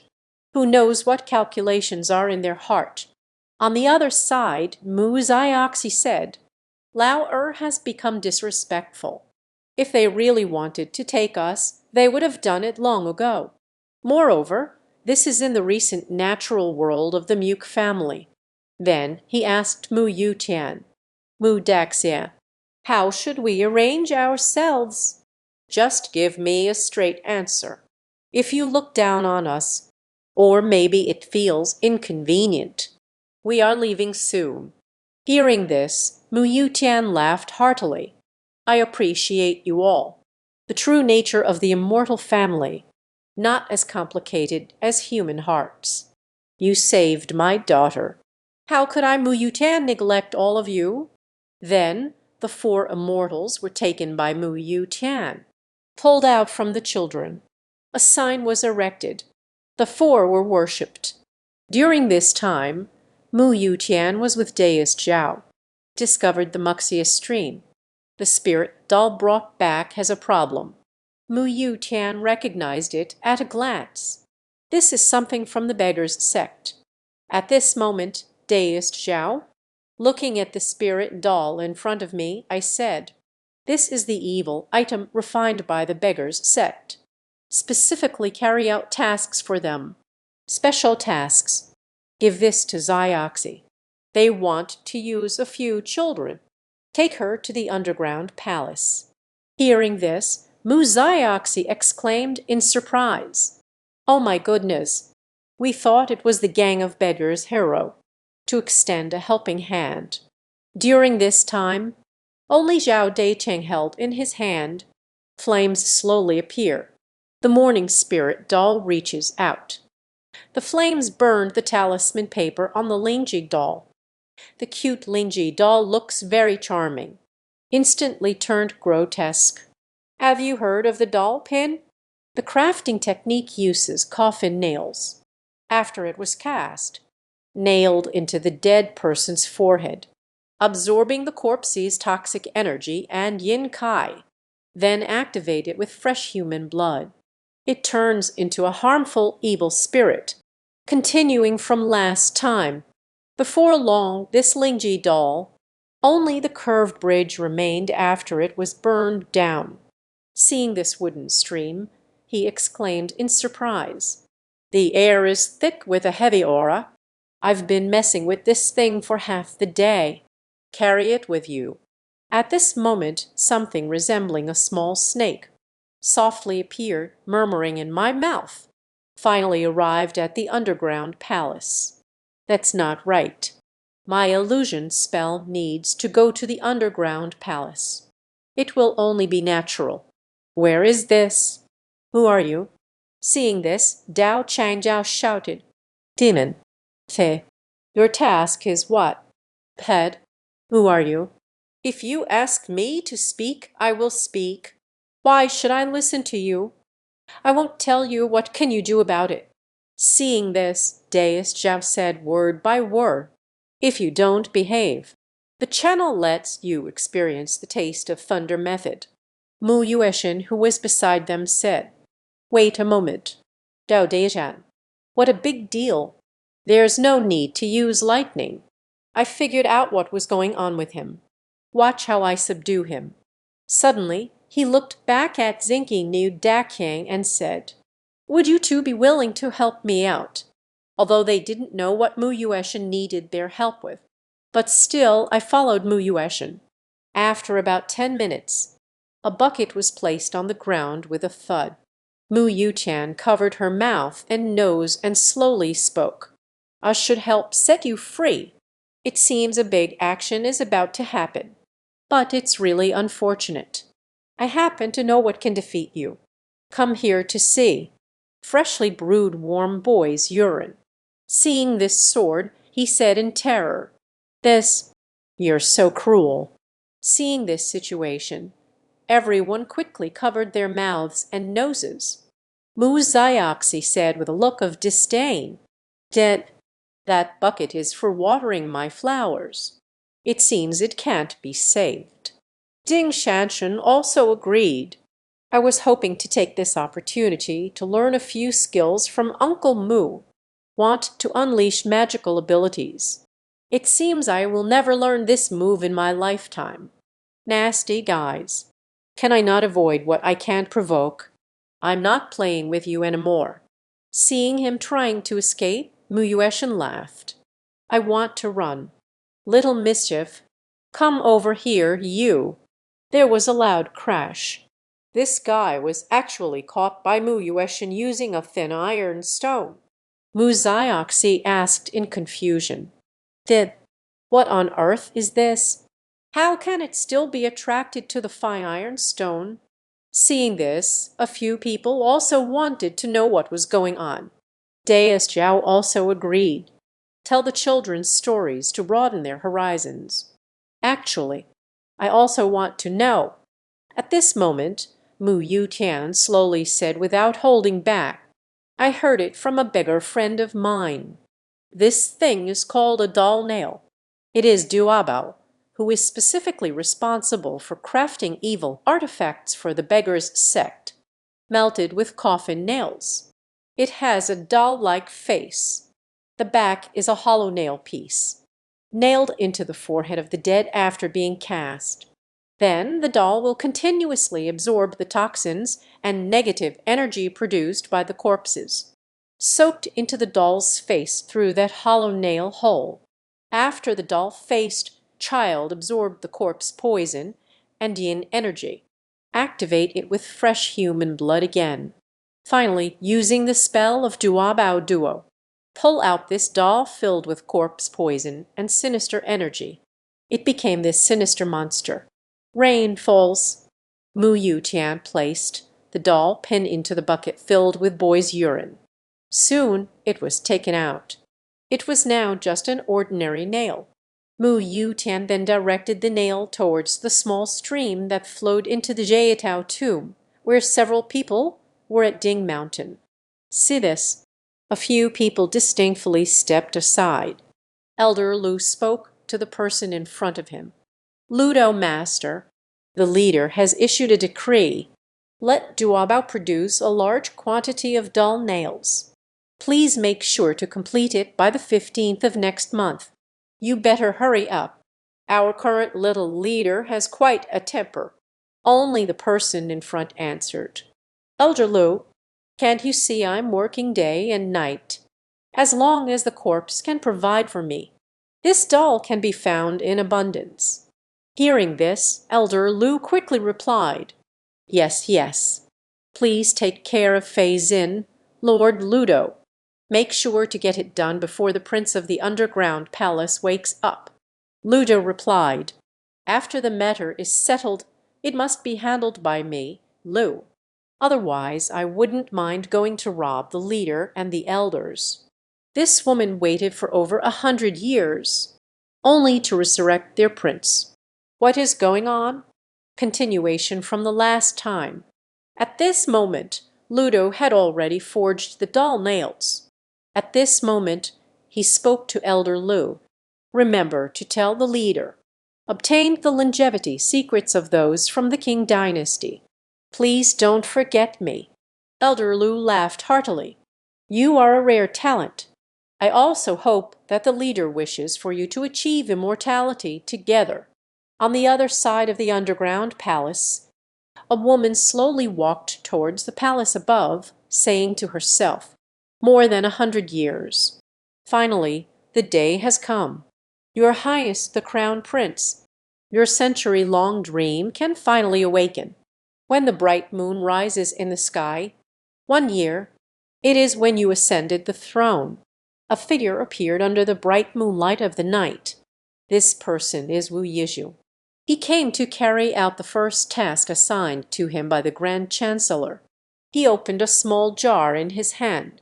Who knows what calculations are in their heart? On the other side, Mu Zioxi said, Lao has become disrespectful. If they really wanted to take us, they would have done it long ago. Moreover, this is in the recent natural world of the Muke family. Then he asked Mu Yutian, Mu Daxia, how should we arrange ourselves? Just give me a straight answer. If you look down on us, or maybe it feels inconvenient, we are leaving soon." Hearing this, Mu Yutian laughed heartily. "I appreciate you all. The true nature of the immortal family, not as complicated as human hearts. You saved my daughter. How could I, Mu Yutian, neglect all of you?" Then the four immortals were taken by Mu Yutian, pulled out from the children. A sign was erected. The four were worshipped. During this time, Mu Yutian was with Deist Zhao, discovered the Muxia stream. The spirit doll brought back has a problem. Mu Yutian recognized it at a glance. This is something from the beggar's sect. At this moment, Deist Zhao, looking at the spirit doll in front of me, I said, "This is the evil item refined by the beggar's sect. Specifically carry out tasks for them. Special tasks. Give this to Xioxi. They want to use a few children. Take her to the underground palace." Hearing this, Mu Xioxi exclaimed in surprise, "Oh my goodness! We thought it was the gang of beggars hero to extend a helping hand." During this time, only Zhao Deicheng held in his hand. Flames slowly appear. The morning spirit doll reaches out. The flames burned the talisman paper on the Lingji doll. The cute Lingji doll looks very charming, instantly turned grotesque. Have you heard of the doll pin? The crafting technique uses coffin nails. After it was cast, nailed into the dead person's forehead, absorbing the corpse's toxic energy and yin kai, then activate it with fresh human blood. It turns into a harmful evil spirit, continuing from last time. Before long, this Lingji doll, only the curved bridge remained after it was burned down. Seeing this wooden stream, he exclaimed in surprise, "The air is thick with a heavy aura. I've been messing with this thing for half the day. Carry it with you." At this moment, something resembling a small snake softly appeared, murmuring in my mouth, finally arrived at the underground palace. That's not right. My illusion spell needs to go to the underground palace. It will only be natural. Where is this? Who are you? Seeing this, Dao Changjiao shouted, "Demon, Fe, your task is what? Head, who are you? If you ask me to speak, I will speak. Why should I listen to you? I won't tell you. What can you do about it?" Seeing this, Deist Zhao said word by word, "If you don't behave, the channel lets you experience the taste of thunder method." Mu Yueshin, who was beside them, said, "Wait a moment. Dao Dejan, what a big deal. There's no need to use lightning. I figured out what was going on with him. Watch how I subdue him." Suddenly, he looked back at Zinki Niu Daqiang and said, "Would you two be willing to help me out?" Although they didn't know what Mu Yueshin needed their help with. But still I followed Mu Yueshin. After about 10 minutes, a bucket was placed on the ground with a thud. Mu Yutian covered her mouth and nose and slowly spoke. "I should help set you free. It seems a big action is about to happen. But it's really unfortunate. I happen to know what can defeat you. Come here to see." Freshly brewed warm boy's urine. Seeing this sword, he said in terror, "This, you're so cruel." Seeing this situation, everyone quickly covered their mouths and noses. Mu Zioxi said with a look of disdain, That bucket is for watering my flowers. It seems it can't be saved." Ding Shanshan also agreed. "I was hoping to take this opportunity to learn a few skills from Uncle Mu. Want to unleash magical abilities. It seems I will never learn this move in my lifetime. Nasty guys. Can I not avoid what I can't provoke? I'm not playing with you anymore." Seeing him trying to escape, Mu Yueshin laughed. "I want to run. Little mischief. Come over here, you." There was a loud crash. This guy was actually caught by Mu Yueshin using a thin iron stone. Mu Zioxi asked in confusion. Did What on earth is this? How can it still be attracted to the fine iron stone? Seeing this, a few people also wanted to know what was going on. Deus Jiao also agreed. Tell the children stories to broaden their horizons. Actually, I also want to know. At this moment, Mu Yutian slowly said without holding back, I heard it from a beggar friend of mine. This thing is called a dull nail. It is Duabao, who is specifically responsible for crafting evil artifacts for the beggar's sect, melted with coffin nails. It has a doll-like face. The back is a hollow nail piece, nailed into the forehead of the dead after being cast. Then the doll will continuously absorb the toxins and negative energy produced by the corpses, soaked into the doll's face through that hollow nail hole. After the doll-faced child absorbed the corpse poison and yin energy, activate it with fresh human blood again. Finally, using the spell of Duabao Duo, pull out this doll filled with corpse poison and sinister energy. It became this sinister monster. Rain falls. Mu Yutian placed the doll pin into the bucket filled with boy's urine. Soon it was taken out. It was now just an ordinary nail. Mu Yutian then directed the nail towards the small stream that flowed into the Jietao tomb, where several people were at Ding Mountain. See this. A few people disdainfully stepped aside. Elder Lu spoke to the person in front of him. Ludo Master, the leader, has issued a decree. Let Duabao produce a large quantity of dull nails. Please make sure to complete it by the 15th of next month. You better hurry up. Our current little leader has quite a temper. Only the person in front answered. Elder Lu, can't you see I'm working day and night? As long as the corpse can provide for me, this doll can be found in abundance. Hearing this, Elder Lu quickly replied, Yes, yes. Please take care of Fei Xin, Lord Ludo. Make sure to get it done before the Prince of the Underground Palace wakes up. Ludo replied, After the matter is settled, it must be handled by me, Lu. Otherwise, I wouldn't mind going to rob the leader and the elders. This woman waited for over 100 years, only to resurrect their prince. What is going on? Continuation from the last time. At this moment, Ludo had already forged the dull nails. At this moment, he spoke to Elder Lu. Remember to tell the leader. Obtained the longevity secrets of those from the Qing dynasty. Please don't forget me. Elder Lu laughed heartily. You are a rare talent. I also hope that the leader wishes for you to achieve immortality together. On the other side of the underground palace, a woman slowly walked towards the palace above, saying to herself, More than 100 years. Finally, the day has come. Your Highness the Crown Prince, your century-long dream can finally awaken. When the bright moon rises in the sky, 1 year, it is when you ascended the throne. A figure appeared under the bright moonlight of the night. This person is Wu Yizhu. He came to carry out the first task assigned to him by the Grand Chancellor. He opened a small jar in his hand.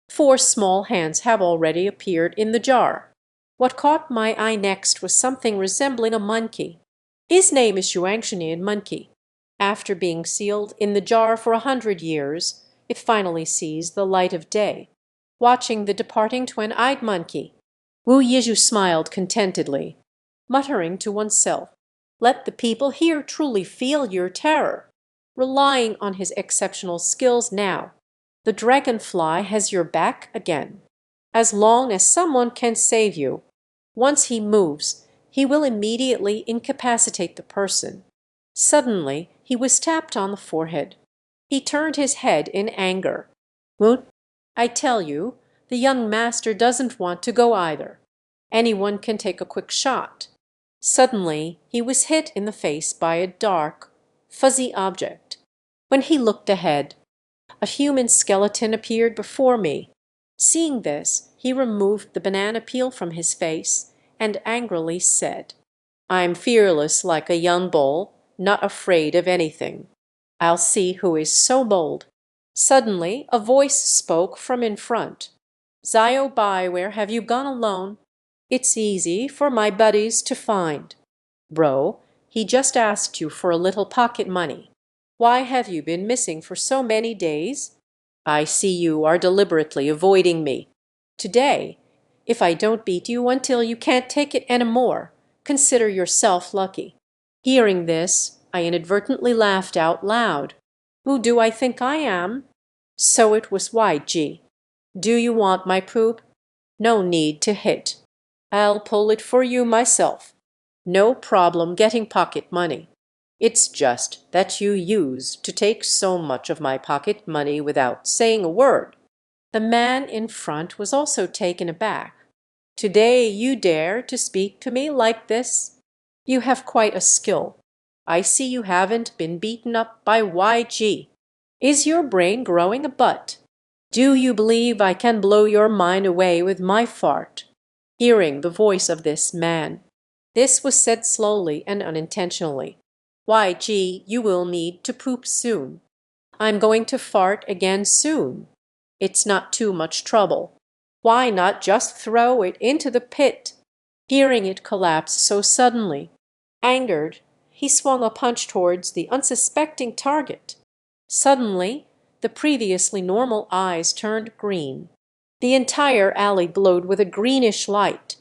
4 small hands have already appeared in the jar. What caught my eye next was something resembling a monkey. His name is Shuangshinian Monkey. After being sealed in the jar for 100 years, it finally sees the light of day. Watching the departing twin-eyed monkey, Wu Yizhu smiled contentedly, muttering to oneself, Let the people here truly feel your terror. Relying on his exceptional skills now, the dragonfly has your back again. As long as someone can save you, once he moves, he will immediately incapacitate the person. Suddenly, he was tapped on the forehead. He turned his head in anger. Wu, I tell you, the young master doesn't want to go either. Anyone can take a quick shot. Suddenly, he was hit in the face by a dark, fuzzy object. When he looked ahead, a human skeleton appeared before me. Seeing this, he removed the banana peel from his face and angrily said, "I'm fearless like a young bull, not afraid of anything. I'll see who is so bold." Suddenly a voice spoke from in front. "Zio Bai, where have you gone alone? It's easy for my buddies to find. Bro, he just asked you for a little pocket money. Why have you been missing for so many days? I see you are deliberately avoiding me. Today, if I don't beat you until you can't take it anymore, consider yourself lucky." Hearing this, I inadvertently laughed out loud. Who do I think I am? So it was YG. Do you want my poop? No need to hit. I'll pull it for you myself. No problem getting pocket money. It's just that you used to take so much of my pocket money without saying a word. The man in front was also taken aback. Today you dare to speak to me like this? You have quite a skill. I see you haven't been beaten up by YG. Is your brain growing a butt? Do you believe I can blow your mind away with my fart? Hearing the voice of this man. This was said slowly and unintentionally. YG, you will need to poop soon. I'm going to fart again soon. It's not too much trouble. Why not just throw it into the pit? Hearing it collapse so suddenly, angered, he swung a punch towards the unsuspecting target. Suddenly, the previously normal eyes turned green. The entire alley glowed with a greenish light.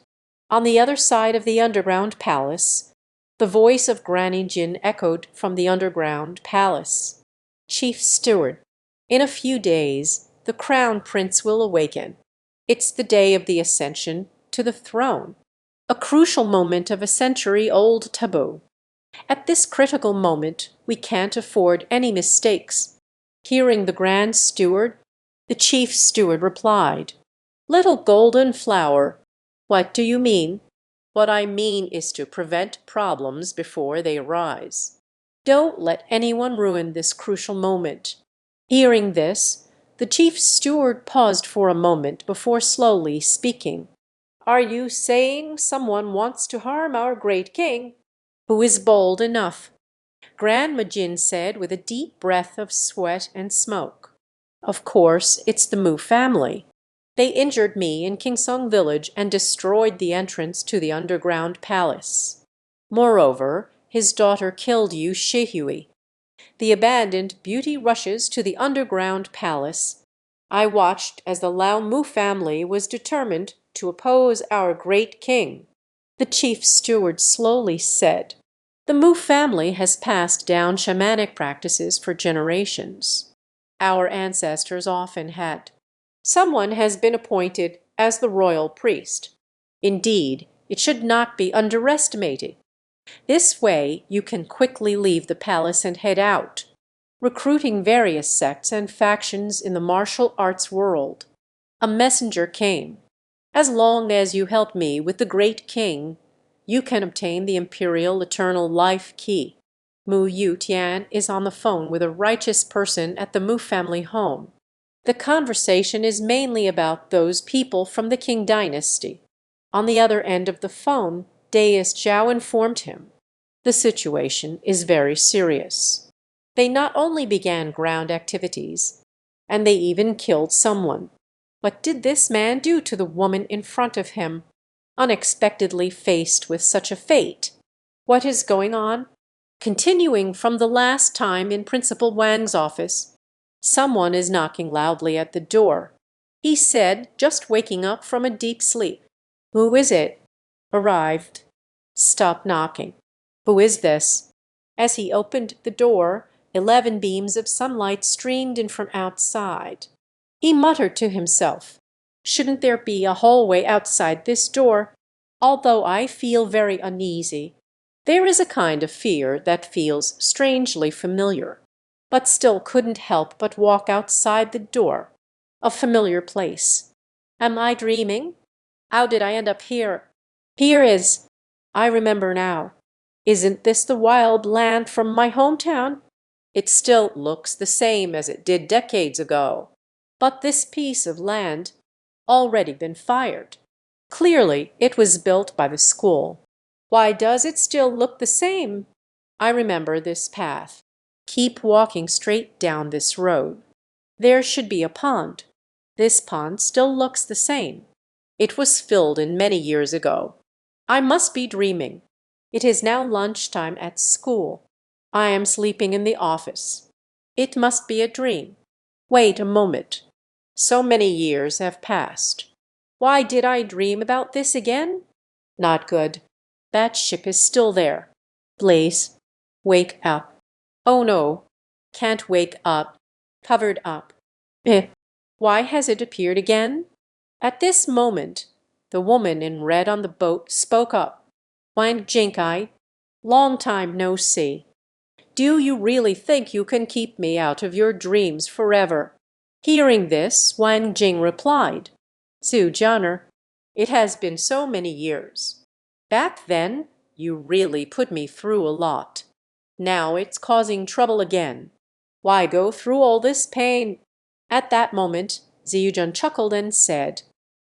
On the other side of the underground palace, the voice of Granny Jin echoed from the underground palace. "Chief Steward, in a few days the Crown Prince will awaken. It's the day of the ascension to the throne, a crucial moment of a century-old taboo. At this critical moment we can't afford any mistakes." Hearing the Grand Steward, the Chief Steward replied, "Little golden flower, what do you mean?" "What I mean is to prevent problems before they arise. Don't let anyone ruin this crucial moment." Hearing this, the Chief Steward paused for a moment before slowly speaking. "Are you saying someone wants to harm our great king?" "Who is bold enough?" Grandma Jin said with a deep breath of sweat and smoke. "Of course, it's the Mu family. They injured me in Kingsong village and destroyed the entrance to the underground palace. Moreover, his daughter killed Yu Shihui. The abandoned beauty rushes to the underground palace. I watched as the Lao Mu family was determined to oppose our great king." The chief steward slowly said, "The Mu family has passed down shamanic practices for generations. Our ancestors often had. Someone has been appointed as the royal priest. Indeed, it should not be underestimated. This way you can quickly leave the palace and head out, recruiting various sects and factions in the martial arts world." A messenger came. "As long as you help me with the great king, you can obtain the imperial eternal life key. Mu Yu Tian is on the phone with a righteous person at the Mu family home. The conversation is mainly about those people from the Qing dynasty." On the other end of the phone, Deist Zhao informed him, "The situation is very serious. They not only began ground activities, and they even killed someone. What did this man do to the woman in front of him, unexpectedly faced with such a fate? What is going on?" Continuing from the last time in Principal Wang's office, someone is knocking loudly at the door. He said, just waking up from a deep sleep. "Who is it?" "Arrived." "Stop knocking." "Who is this?" As he opened the door, 11 beams of sunlight streamed in from outside. He muttered to himself, "Shouldn't there be a hallway outside this door? Although I feel very uneasy, there is a kind of fear that feels strangely familiar, but still couldn't help but walk outside the door. A familiar place. Am I dreaming? How did I end up here? Here is... I remember now. Isn't this the wild land from my hometown? It still looks the same as it did decades ago. But this piece of land already been fired. Clearly it was built by the school. Why does it still look the same? I remember this path. Keep walking straight down this road. There should be a pond. This pond still looks the same. It was filled in many years ago. I must be dreaming. It is now lunchtime at school. I am sleeping in the office. It must be a dream. Wait a moment. So many years have passed. Why did I dream about this again? Not good. That ship is still there. Blaze, wake up. Oh no, can't wake up. Covered up. Why has it appeared again? At this moment, the woman in red on the boat spoke up. Wang Jinkai, long time no see. Do you really think you can keep me out of your dreams forever? Hearing this, Wang Jing replied, Zhu Jianer, it has been so many years. Back then, you really put me through a lot. Now it's causing trouble again. Why go through all this pain? At that moment, Ziyujan chuckled and said,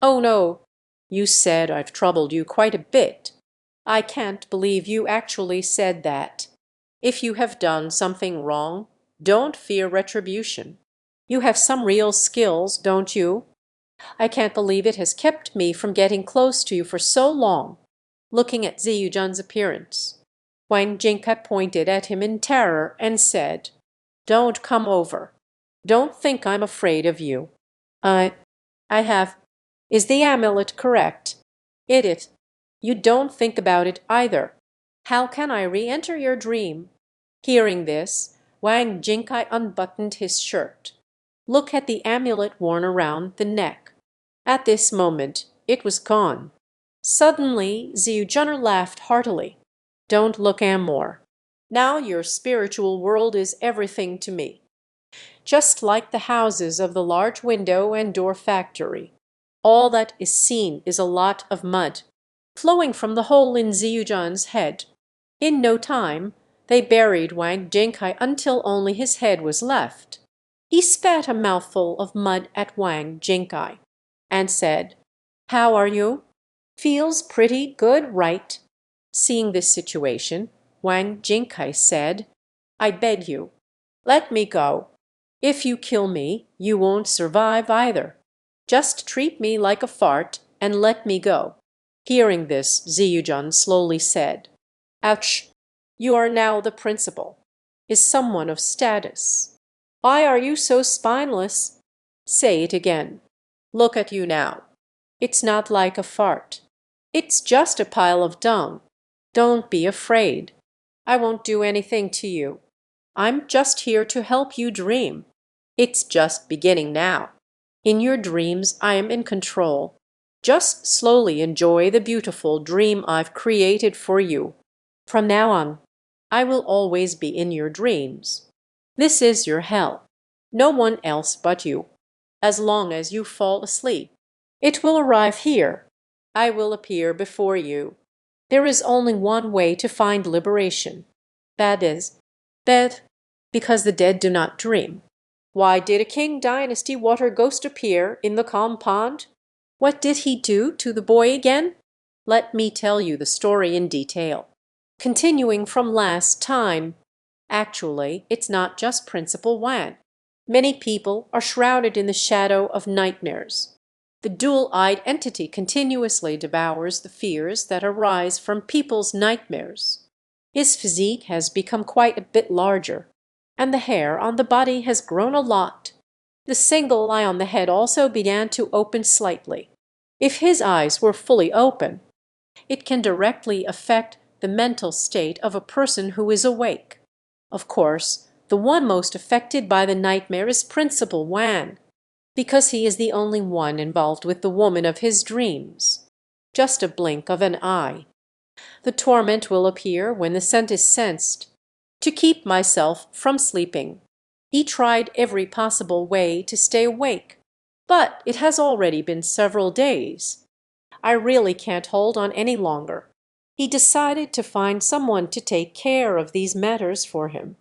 Oh no, you said I've troubled you quite a bit. I can't believe you actually said that. If you have done something wrong, don't fear retribution. You have some real skills, don't you? I can't believe it has kept me from getting close to you for so long. Looking at Ziyujan's appearance, Wang Jingkai pointed at him in terror and said, Don't come over. Don't think I'm afraid of you. I have. Is the amulet correct? It is. You don't think about it either. How can I re-enter your dream? Hearing this, Wang Jingkai unbuttoned his shirt. Look at the amulet worn around the neck. At this moment, it was gone. Suddenly, Ziyujuner laughed heartily. Don't look more. Now your spiritual world is everything to me. Just like the houses of the large window and door factory. All that is seen is a lot of mud, flowing from the hole in Ziyujan's head. In no time, they buried Wang Jingkai until only his head was left. He spat a mouthful of mud at Wang Jingkai and said, How are you? Feels pretty good, right? Seeing this situation, Wang Jingkai said, I beg you, let me go. If you kill me, you won't survive either. Just treat me like a fart and let me go. Hearing this, Ziyujan slowly said, Ouch, you are now the principal. Is someone of status. Why are you so spineless? Say it again. Look at you now. It's not like a fart. It's just a pile of dung. Don't be afraid. I won't do anything to you. I'm just here to help you dream. It's just beginning now. In your dreams, I am in control. Just slowly enjoy the beautiful dream I've created for you. From now on, I will always be in your dreams. This is your hell. No one else but you. As long as you fall asleep, it will arrive here. I will appear before you. There is only one way to find liberation. That is, death, because the dead do not dream. Why did a Qing dynasty water ghost appear in the calm pond? What did he do to the boy again? Let me tell you the story in detail. Continuing from last time, actually, it's not just Principal Wang. Many people are shrouded in the shadow of nightmares. The dual-eyed entity continuously devours the fears that arise from people's nightmares. His physique has become quite a bit larger, and the hair on the body has grown a lot. The single eye on the head also began to open slightly. If his eyes were fully open, it can directly affect the mental state of a person who is awake. Of course, the one most affected by the nightmare is Principal Wang, because he is the only one involved with the woman of his dreams. Just a blink of an eye. The torment will appear when the scent is sensed. To keep myself from sleeping, he tried every possible way to stay awake, but it has already been several days. I really can't hold on any longer. He decided to find someone to take care of these matters for him.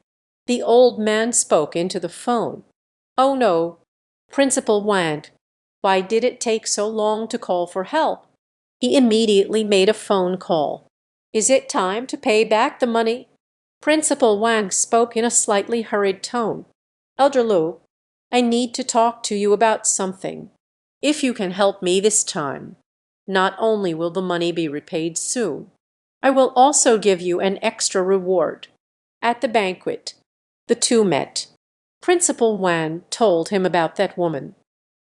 The old man spoke into the phone. "Oh no, Principal Wang. Why did it take so long to call for help?" He immediately made a phone call. "Is it time to pay back the money?" Principal Wang spoke in a slightly hurried tone. "Elder Lu, I need to talk to you about something. If you can help me this time, not only will the money be repaid soon, I will also give you an extra reward." At the banquet, the two met. Principal Wan told him about that woman.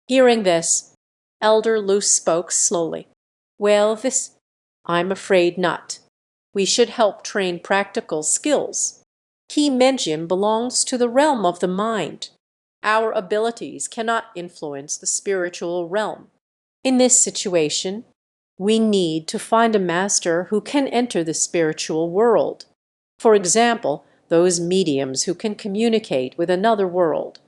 Hearing this, Elder Lu spoke slowly. "Well, this, I'm afraid not. We should help train practical skills. Ki Menjin belongs to the realm of the mind. Our abilities cannot influence the spiritual realm. In this situation, we need to find a master who can enter the spiritual world. For example, those mediums who can communicate with another world.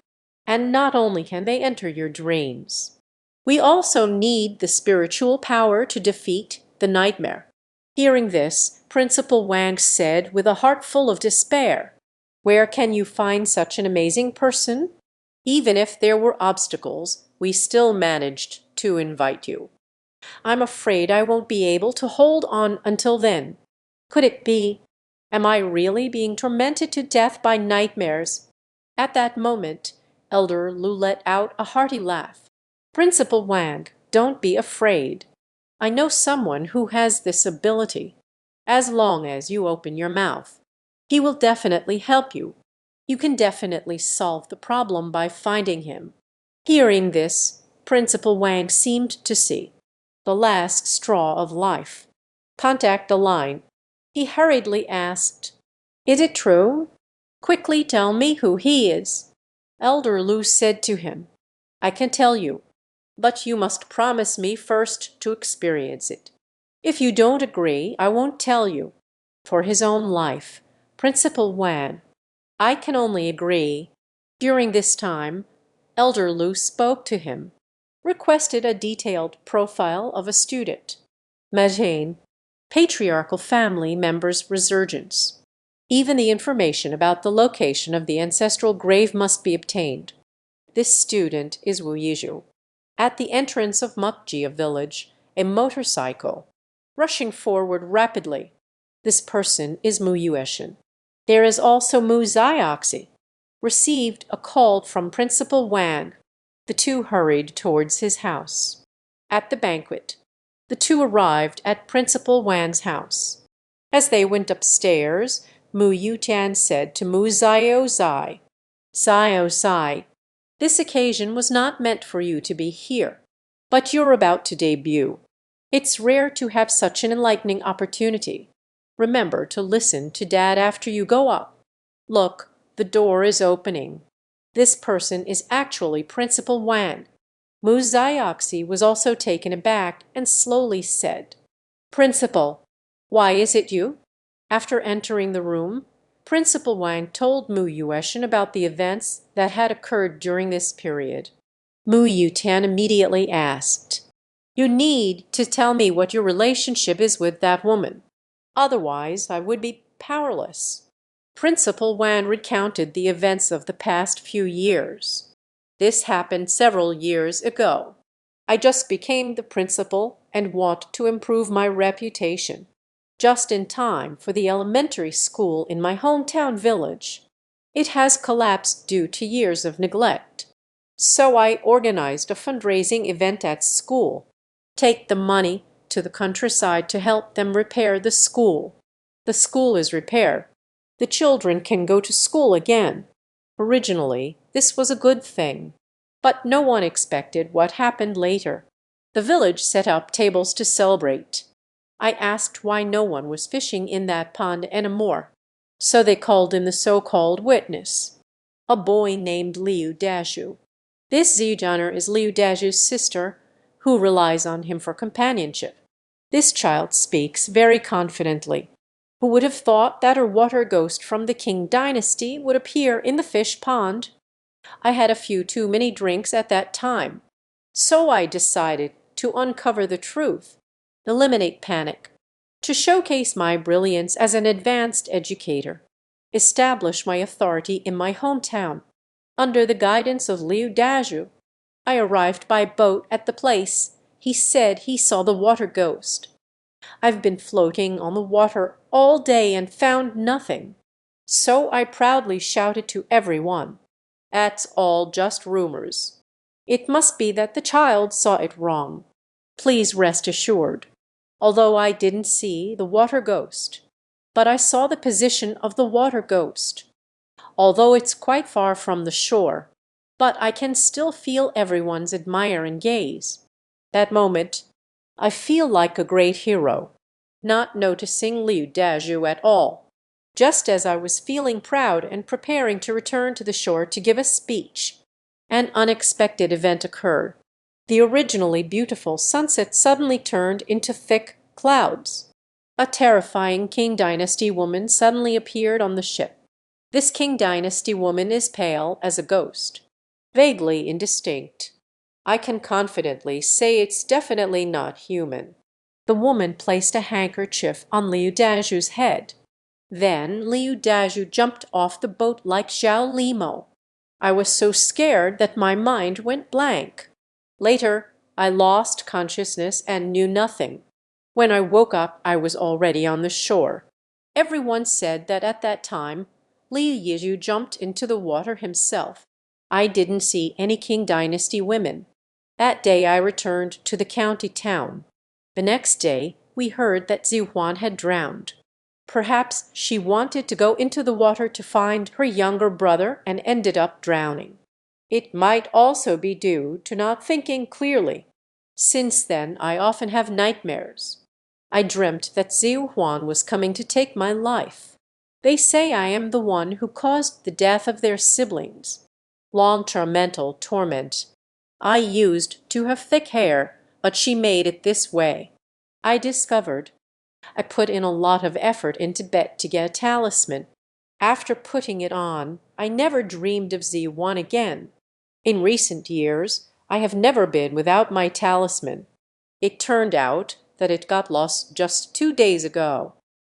And not only can they enter your dreams, we also need the spiritual power to defeat the nightmare." Hearing this, Principal Wang said with a heart full of despair, "Where can you find such an amazing person? Even if there were obstacles, we still managed to invite you. I'm afraid I won't be able to hold on until then. Could it be? Am I really being tormented to death by nightmares?" At that moment, Elder Lu let out a hearty laugh. "Principal Wang, don't be afraid. I know someone who has this ability. As long as you open your mouth, he will definitely help you. You can definitely solve the problem by finding him." Hearing this, Principal Wang seemed to see the last straw of life. "Contact the line." He hurriedly asked, "Is it true? Quickly tell me who he is." Elder Lu said to him, "I can tell you, but you must promise me first to experience it. If you don't agree, I won't tell you." For his own life, Principal Wan, "I can only agree." During this time, Elder Lu spoke to him, requested a detailed profile of a student. Majane, patriarchal family members' resurgence. Even the information about the location of the ancestral grave must be obtained. This student is Wu Yizhu. At the entrance of Mukjia village, a motorcycle, rushing forward rapidly. This person is Mu Yueshin. There is also Mu Zioxi. Received a call from Principal Wang. The two hurried towards his house. At the banquet, the two arrived at Principal Wang's house. As they went upstairs, Mu Yutian said to Mu Zio Zai, "Zio Zai, this occasion was not meant for you to be here, but you're about to debut. It's rare to have such an enlightening opportunity. Remember to listen to Dad after you go up. Look, the door is opening. This person is actually Principal Wang." Mu Zioxi was also taken aback and slowly said, "Principal, why is it you?" After entering the room, Principal Wang told Mu Yueshin about the events that had occurred during this period. Mu Yutian immediately asked, "You need to tell me what your relationship is with that woman. Otherwise, I would be powerless." Principal Wan recounted the events of the past few years. "This happened several years ago. I just became the principal and want to improve my reputation. Just in time for the elementary school in my hometown village. It has collapsed due to years of neglect. So I organized a fundraising event at school. Take the money to the countryside to help them repair the school. The school is repaired. The children can go to school again. Originally, this was a good thing. But no one expected what happened later. The village set up tables to celebrate. I asked why no one was fishing in that pond anymore. So they called in the so-called witness, a boy named Liu Dashu. This Zidaner is Liu Dashu's sister, who relies on him for companionship. This child speaks very confidently. Who would have thought that a water ghost from the Qing dynasty would appear in the fish pond? I had a few too many drinks at that time. So I decided to uncover the truth, eliminate panic, to showcase my brilliance as an advanced educator. establish my authority in my hometown. Under the guidance of Liu Daju, I arrived by boat at the place. He said he saw the water ghost. I've been floating on the water all day and found nothing. So I proudly shouted to everyone, "That's all just rumors. It must be that the child saw it wrong. Please rest assured, although I didn't see the water ghost, but I saw the position of the water ghost. Although it's quite far from the shore, but I can still feel everyone's admiring gaze. That moment, I feel like a great hero, not noticing Liu Daju at all. Just as I was feeling proud and preparing to return to the shore to give a speech, an unexpected event occurred. The originally beautiful sunset suddenly turned into thick clouds. A terrifying Qing Dynasty woman suddenly appeared on the ship. This Qing Dynasty woman is pale as a ghost, vaguely indistinct. I can confidently say it's definitely not human. The woman placed a handkerchief on Liu Daju's head. Then Liu Daju jumped off the boat like Zhao Limo. I was so scared that my mind went blank. Later, I lost consciousness and knew nothing. When I woke up, I was already on the shore. Everyone said that at that time, Liu Yizhu jumped into the water himself. I didn't see any Qing Dynasty women. That day I returned to the county town. The next day, we heard that Zihuan had drowned. Perhaps she wanted to go into the water to find her younger brother and ended up drowning. It might also be due to not thinking clearly. Since then, I often have nightmares. I dreamt that Zihuan was coming to take my life. They say I am the one who caused the death of their siblings. Long-term mental torment. I used to have thick hair, but she made it this way. I discovered. I put in a lot of effort in Tibet to get a talisman. After putting it on, I never dreamed of Z1 again. In recent years, I have never been without my talisman. It turned out that it got lost just 2 days ago.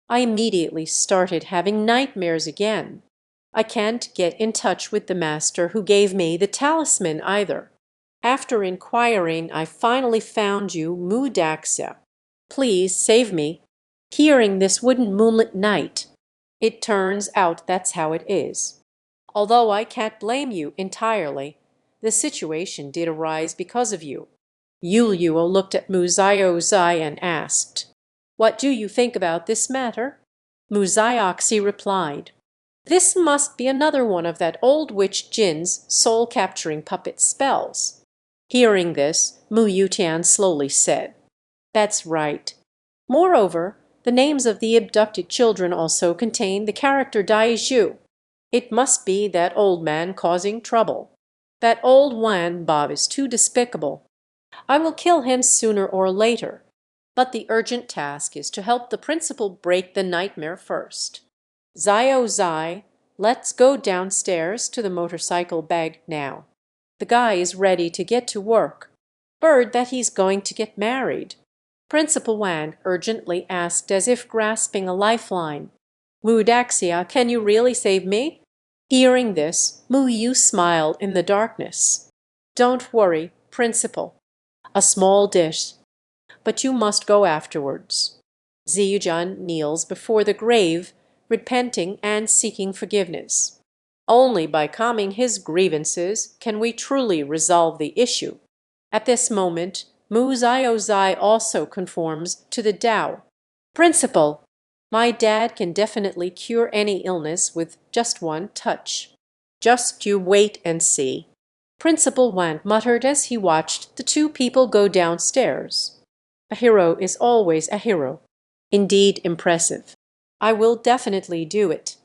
I immediately started having nightmares again. I can't get in touch with the master who gave me the talisman either. After inquiring, I finally found you, Mudaxia. Please save me. Hearing this wooden moonlit night, it turns out that's how it is. Although I can't blame you entirely, the situation did arise because of you. Yulyuo looked at Muzaioxai and asked, "What do you think about this matter?" Muzaioxai replied, "This must be another one of that old witch Jin's soul-capturing puppet spells." Hearing this, Mu Yutian slowly said, "That's right. Moreover, the names of the abducted children also contain the character Daizhu. It must be that old man causing trouble. That old Wan Bob is too despicable. I will kill him sooner or later, but the urgent task is to help the principal break the nightmare first. Zio Zai, let's go downstairs to the motorcycle bag now. The guy is ready to get to work. Bird that he's going to get married." Principal Wang urgently asked as if grasping a lifeline, "Mudaxia, can you really save me?" Hearing this, Mu Yu smiled in the darkness. "Don't worry, Principal. A small dish, but you must go afterwards." Ziyujan kneels before the grave, repenting and seeking forgiveness. Only by calming his grievances can we truly resolve the issue. At this moment, Mu Ziozai also conforms to the Tao. "Principal, my dad can definitely cure any illness with just one touch. Just you wait and see," Principal Wan muttered as he watched the two people go downstairs. A hero is always a hero. Indeed impressive. I will definitely do it.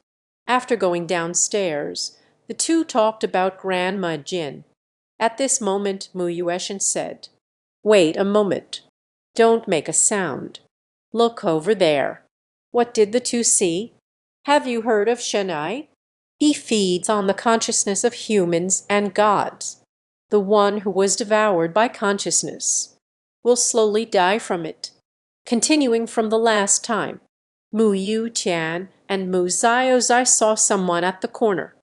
After going downstairs, the two talked about Grandma Jin. At this moment, Mu Yueshin said, "Wait a moment. Don't make a sound. Look over there." What did the two see? Have you heard of Shenai? He feeds on the consciousness of humans and gods. The one who was devoured by consciousness will slowly die from it. Continuing from the last time, Mu Yu Tian and Mu Zai saw someone at the corner.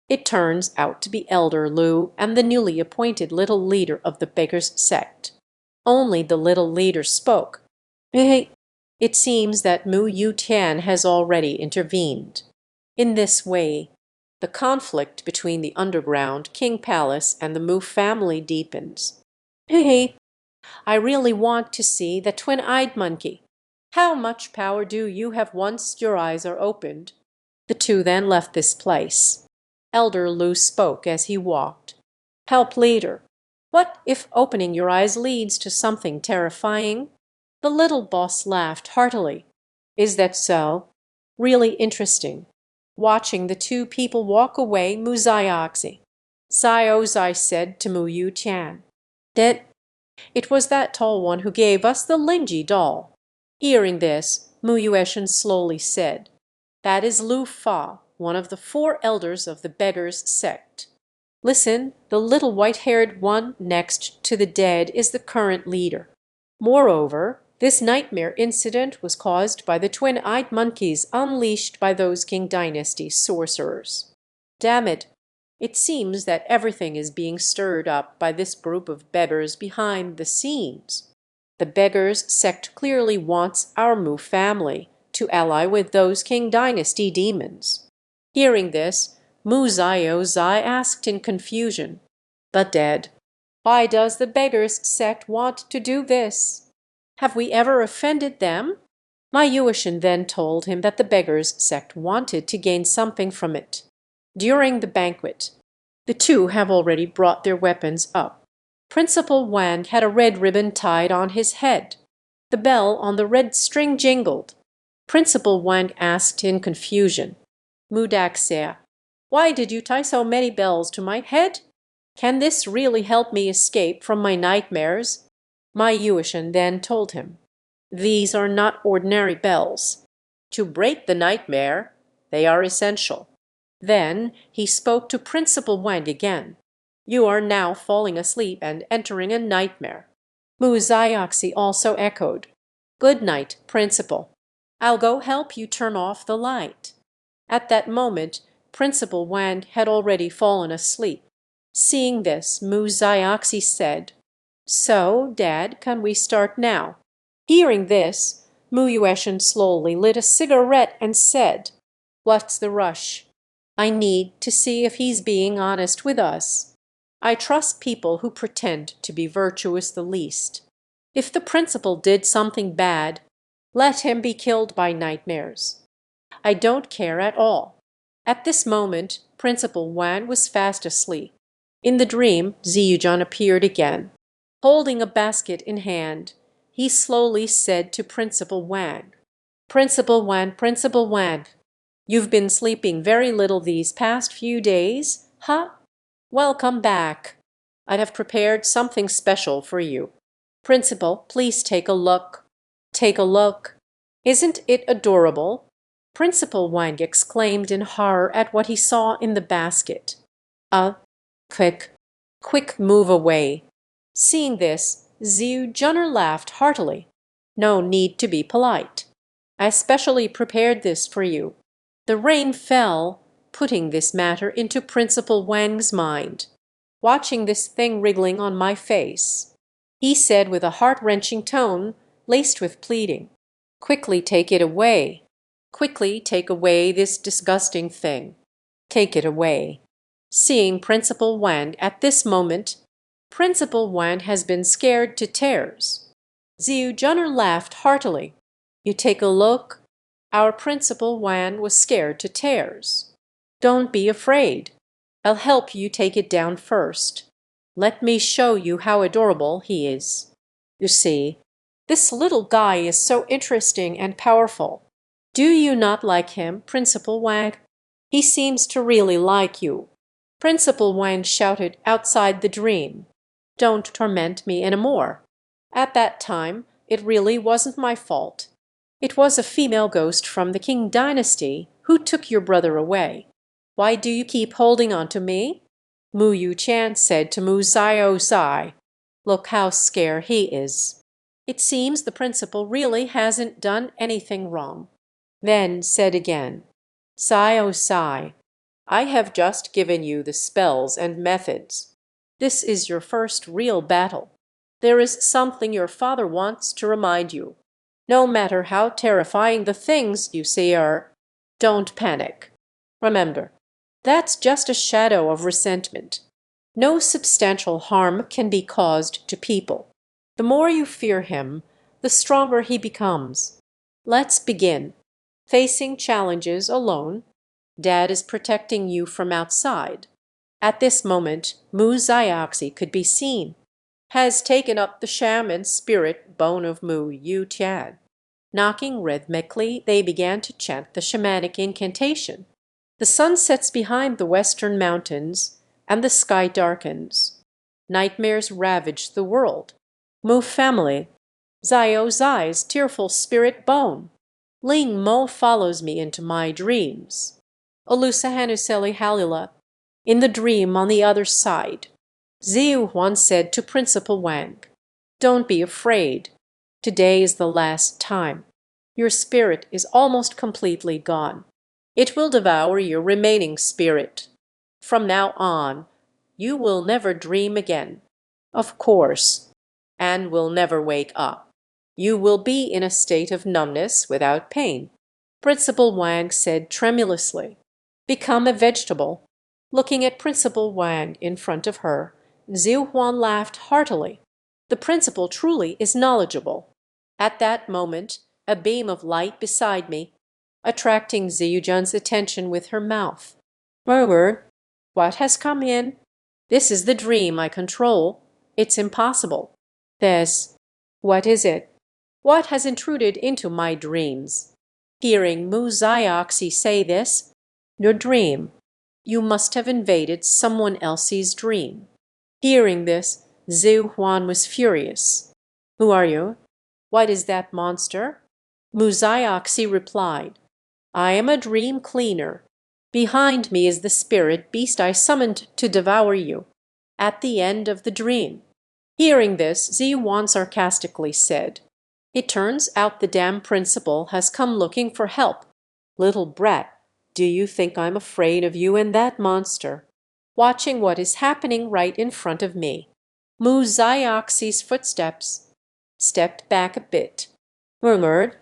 It turns out to be Elder Lu and the newly appointed little leader of the beggars' sect. Only the little leader spoke. Hey, it seems that Mu Yu Tian has already intervened. In this way, the conflict between the underground King Palace and the Mu family deepens. Hey, I really want to see the twin-eyed monkey. How much power do you have once your eyes are opened? The two then left this place. Elder Lu spoke as he walked. Help leader, what if opening your eyes leads to something terrifying? The little boss laughed heartily. Is that so? Really interesting. Watching the two people walk away, Mu Zai said to Mu Yu Tian. That it was that tall one who gave us the Linji doll. Hearing this, Mu Yueshan slowly said, that is Lu Fa, one of the four elders of the beggars' sect. Listen, the little white-haired one next to the dead is the current leader. Moreover, this nightmare incident was caused by the twin-eyed monkeys unleashed by those Qing Dynasty sorcerers. Damn it! It seems that everything is being stirred up by this group of beggars behind the scenes. The beggars' sect clearly wants our Mu family to ally with those Qing Dynasty demons. Hearing this, Mu Zai asked in confusion, "But Dad, why does the beggars' sect want to do this? Have we ever offended them?" My Yuishan then told him that the beggars' sect wanted to gain something from it. During the banquet, the two have already brought their weapons up. Principal Wang had a red ribbon tied on his head. The bell on the red string jingled. Principal Wang asked in confusion, Mudaxia, why did you tie so many bells to my head? Can this really help me escape from my nightmares? My Yuishan then told him, these are not ordinary bells. To break the nightmare, they are essential. Then he spoke to Principal Wang again. You are now falling asleep and entering a nightmare. Mu Zioxi also echoed. Good night, Principal. I'll go help you turn off the light. At that moment, Principal Wang had already fallen asleep. Seeing this, Mu Zioxi said, So, Dad, can we start now? Hearing this, Mu Yueshan slowly lit a cigarette and said, What's the rush? I need to see if he's being honest with us. I trust people who pretend to be virtuous the least. If the principal did something bad, let him be killed by nightmares. I don't care at all. At this moment, Principal Wang was fast asleep. In the dream, Ziyujan appeared again. Holding a basket in hand, he slowly said to Principal Wang, Principal Wang, you've been sleeping very little these past few days, huh? Welcome back. I have prepared something special for you. Principal, please take a look. Take a look. Isn't it adorable? Principal Wang exclaimed in horror at what he saw in the basket. Quick move away. Seeing this, Ziu Junner laughed heartily. No need to be polite. I specially prepared this for you. The rain fell, putting this matter into Principal Wang's mind. Watching this thing wriggling on my face, he said with a heart-wrenching tone, laced with pleading, Quickly take it away. Quickly take away this disgusting thing. Take it away. Seeing Principal Wang at this moment, Principal Wang has been scared to tears. Ziu Junner laughed heartily. You take a look. Our Principal Wang was scared to tears. Don't be afraid. I'll help you take it down first. Let me show you how adorable he is. You see, this little guy is so interesting and powerful. Do you not like him, Principal Wang? He seems to really like you. Principal Wang shouted outside the dream, Don't torment me anymore. At that time, it really wasn't my fault. It was a female ghost from the Qing Dynasty who took your brother away. Why do you keep holding on to me? Mu Yu Chan said to Mu Zai, Look how scared he is. It seems the principal really hasn't done anything wrong. Then said again, Sigh, oh sigh. I have just given you the spells and methods. This is your first real battle. There is something your father wants to remind you. No matter how terrifying the things you see are, don't panic. Remember, that's just a shadow of resentment. No substantial harm can be caused to people. The more you fear him, the stronger he becomes. Let's begin. Facing challenges alone, Dad is protecting you from outside. At this moment, Mu Zioxi could be seen, has taken up the shaman spirit bone of Mu Yu Tian. Knocking rhythmically, they began to chant the shamanic incantation. The sun sets behind the western mountains, and the sky darkens. Nightmares ravage the world. Mu family, Zio Zai's tearful spirit bone. Ling Mo follows me into my dreams. Olusa Hanuseli Halila, in the dream on the other side. Ziyu Huan said to Principal Wang, "Don't be afraid. Today is the last time. Your spirit is almost completely gone. It will devour your remaining spirit. From now on, you will never dream again. Of course, and will never wake up. You will be in a state of numbness without pain." Principal Wang said tremulously, "Become a vegetable." Looking at Principal Wang in front of her, Ziu Huan laughed heartily. The principal truly is knowledgeable. At that moment, a beam of light beside me, attracting Ziyujan's attention with her mouth. "Murmur, what has come in? This is the dream I control. It's impossible. This, what is it? What has intruded into my dreams?" Hearing Mu Zioxi say this, "Your dream. You must have invaded someone else's dream." Hearing this, Zhu Huan was furious. "Who are you? What is that monster?" Mu Zioxi replied, "I am a dream cleaner. Behind me is the spirit beast I summoned to devour you at the end of the dream." Hearing this, Zhu Huan sarcastically said, "It turns out the damn principal has come looking for help. Little brat, do you think I'm afraid of you and that monster? Watching what is happening right in front of me." Mu Zioxi's footsteps stepped back a bit, murmured,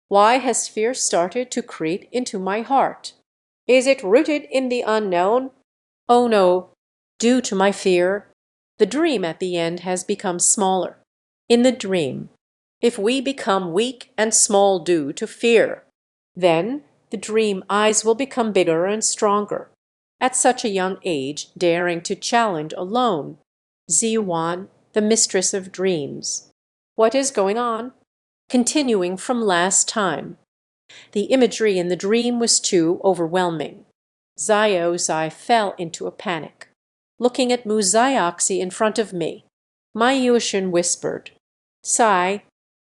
"Why has fear started to creep into my heart? Is it rooted in the unknown? Oh no, due to my fear, the dream at the end has become smaller. In the dream, if we become weak and small due to fear, then the dream eyes will become bigger and stronger. At such a young age, daring to challenge alone. Ziyuan, the mistress of dreams. What is going on?" Continuing from last time. The imagery in the dream was too overwhelming. Zio Zai fell into a panic. Looking at Mu Zioxi in front of me, my Yushin whispered, "Sai,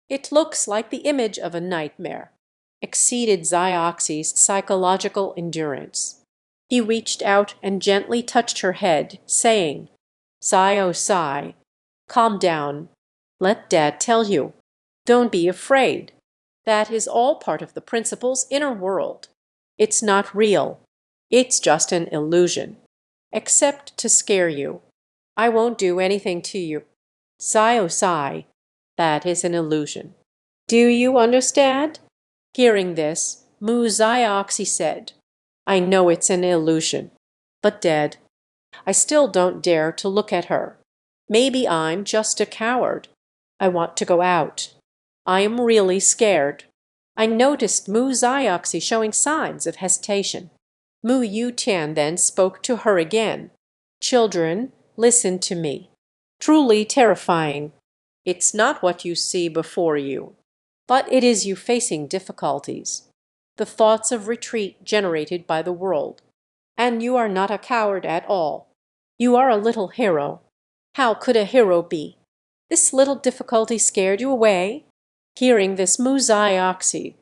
it looks like the image of a nightmare." Exceeded Zioxi's psychological endurance. He reached out and gently touched her head, saying, "Zio Sai, calm down. Let Dad tell you. Don't be afraid. That is all part of the principal's inner world. It's not real. It's just an illusion. Except to scare you. I won't do anything to you. Zio Sai, that is an illusion. Do you understand?" Hearing this, Mu Zioxi said, "I know it's an illusion, but Dad, I still don't dare to look at her. Maybe I'm just a coward. I want to go out. I am really scared." I noticed Mu Zioxi showing signs of hesitation. Mu Yu Tian then spoke to her again. "Children, listen to me. Truly terrifying. It's not what you see before you, but it is you facing difficulties, the thoughts of retreat generated by the world. And you are not a coward at all. You are a little hero. How could a hero be? This little difficulty scared you away?" Hearing this, Mu Zioxi,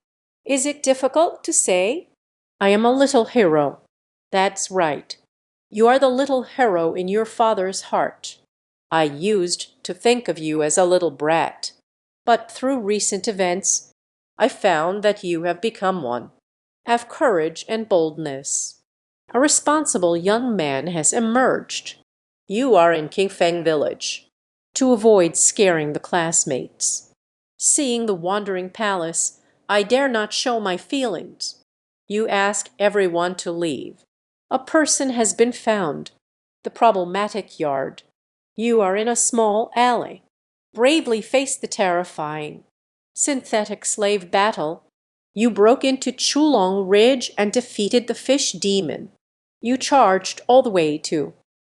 "Is it difficult to say? I am a little hero. That's right. You are the little hero in your father's heart. I used to think of you as a little brat, but through recent events, I found that you have become one. Have courage and boldness. A responsible young man has emerged. You are in Qingfeng village. To avoid scaring the classmates. Seeing the wandering palace, I dare not show my feelings. You ask everyone to leave. A person has been found. The problematic yard. You are in a small alley. Bravely face the terrifying synthetic slave battle. You broke into Chulong Ridge and defeated the fish demon. You charged all the way to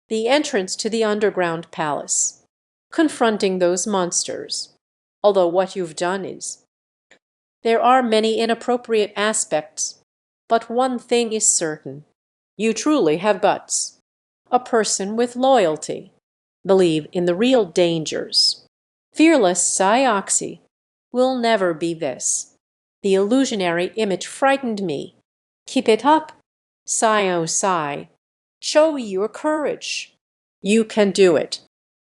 the entrance to the underground palace, confronting those monsters. Although what you've done is, there are many inappropriate aspects, but one thing is certain. You truly have guts. A person with loyalty. Believe in the real dangers. Fearless Cyoxy will never be this. The illusionary image frightened me. Keep it up. Psy. Show your courage. You can do it.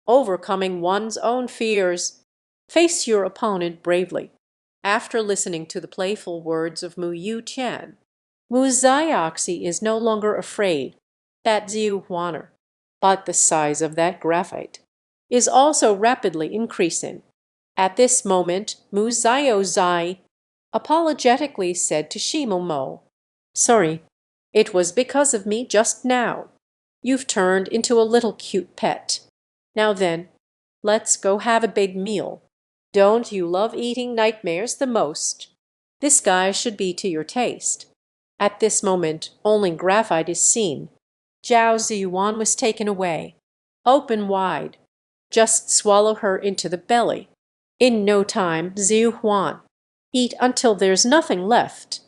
Overcoming one's own fears. Face your opponent bravely. After listening to the playful words of Mu Yu Tian, Mu Zioxi is no longer afraid that Ziu Huaner, but the size of that graphite is also rapidly increasing. At this moment, Mu Zio Zai apologetically said to Shimomo, "Sorry, it was because of me just now. You've turned into a little cute pet. Now then, let's go have a big meal. Don't you love eating nightmares the most? This guy should be to your taste." At this moment, only graphite is seen. Zhao Ziyuan was taken away. Open wide. Just swallow her into the belly. In no time, Ziyu Huan. Eat until there's nothing left.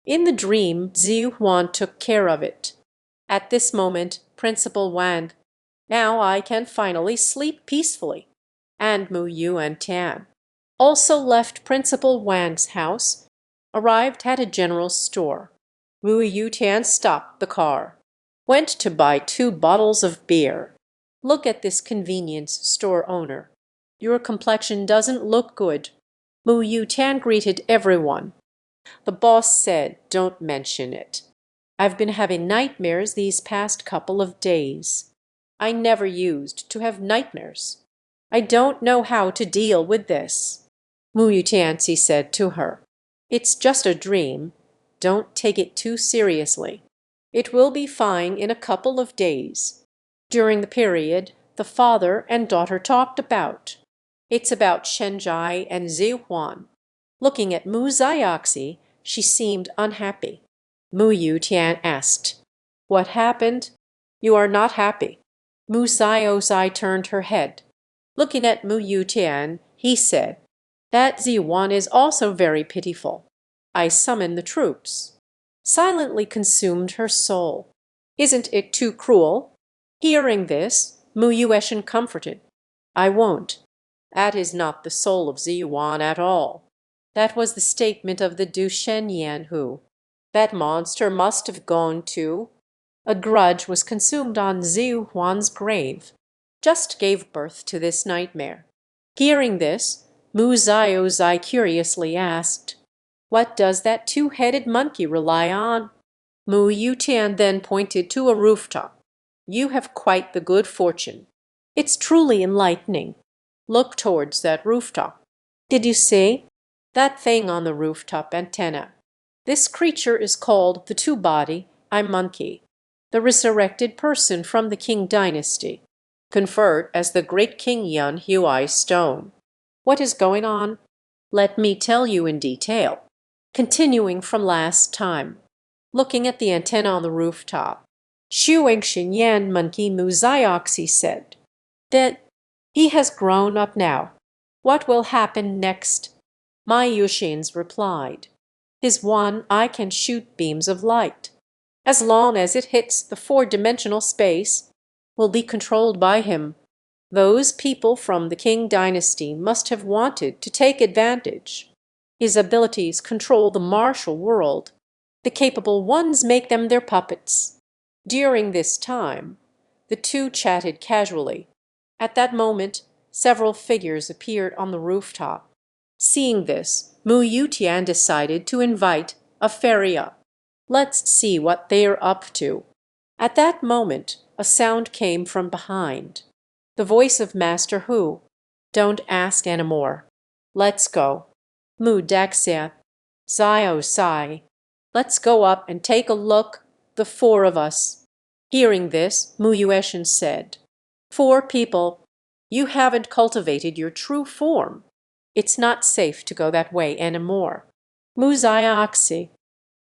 In the dream, Ziyu Huan took care of it. At this moment, Principal Wang. Now I can finally sleep peacefully. And Mu Yu and Tian also left Principal Wang's house, arrived at a general store. Mu Yu Tian stopped the car. Went to buy 2 bottles of beer. Look at this convenience store owner. Your complexion doesn't look good. Mu Yu Tian greeted everyone. The boss said, "Don't mention it. I've been having nightmares these past couple of days. I never used to have nightmares. I don't know how to deal with this." Mu Yu Tianzi said to her, "It's just a dream. Don't take it too seriously. It will be fine in a couple of days." During the period, the father and daughter talked about. It's about Shenjai and Zihuan. Looking at Mu Zioxi, she seemed unhappy. Mu Yu Tian asked, "What happened? You are not happy." Mu Ziozai turned her head. Looking at Mu Yu Tian, he said, "That Zihuan is also very pitiful. I summon the troops." Silently consumed her soul. Isn't it too cruel? Hearing this, Mu Yueshan comforted. "I won't. That is not the soul of Ziyuan at all. That was the statement of the Du Shenyan who, that monster must have gone to. A grudge was consumed on Ziyu Huan's grave. Just gave birth to this nightmare." Hearing this, Mu Ziozai curiously asked, "What does that 2-headed monkey rely on?" Mu Yutian then pointed to a rooftop. "You have quite the good fortune. It's truly enlightening. Look towards that rooftop. Did you see? That thing on the rooftop antenna. This creature is called the two-body I monkey, the resurrected person from the Qing dynasty, conferred as the great King Yun Huai stone. What is going on? Let me tell you in detail. Continuing from last time. Looking at the antenna on the rooftop, Shuang Xinyan Monkey Mu Zioxi said that he has grown up now. What will happen next? My Yushins replied, "His one eye can shoot beams of light. As long as it hits the 4-dimensional space, will be controlled by him. Those people from the Qing dynasty must have wanted to take advantage. His abilities control the martial world. The capable ones make them their puppets." During this time, the two chatted casually. At that moment, several figures appeared on the rooftop. Seeing this, Mu Yutian decided to invite a Feria. Let's see what they're up to." At that moment a sound came from behind. The voice of Master Hu. "Don't ask any more. Let's go. Mu Daxia, Zio Sai. Let's go up and take a look, the four of us." Hearing this, Mu Yueshin said, "Four people, you haven't cultivated your true form. It's not safe to go that way any more." Mu Zia Oxi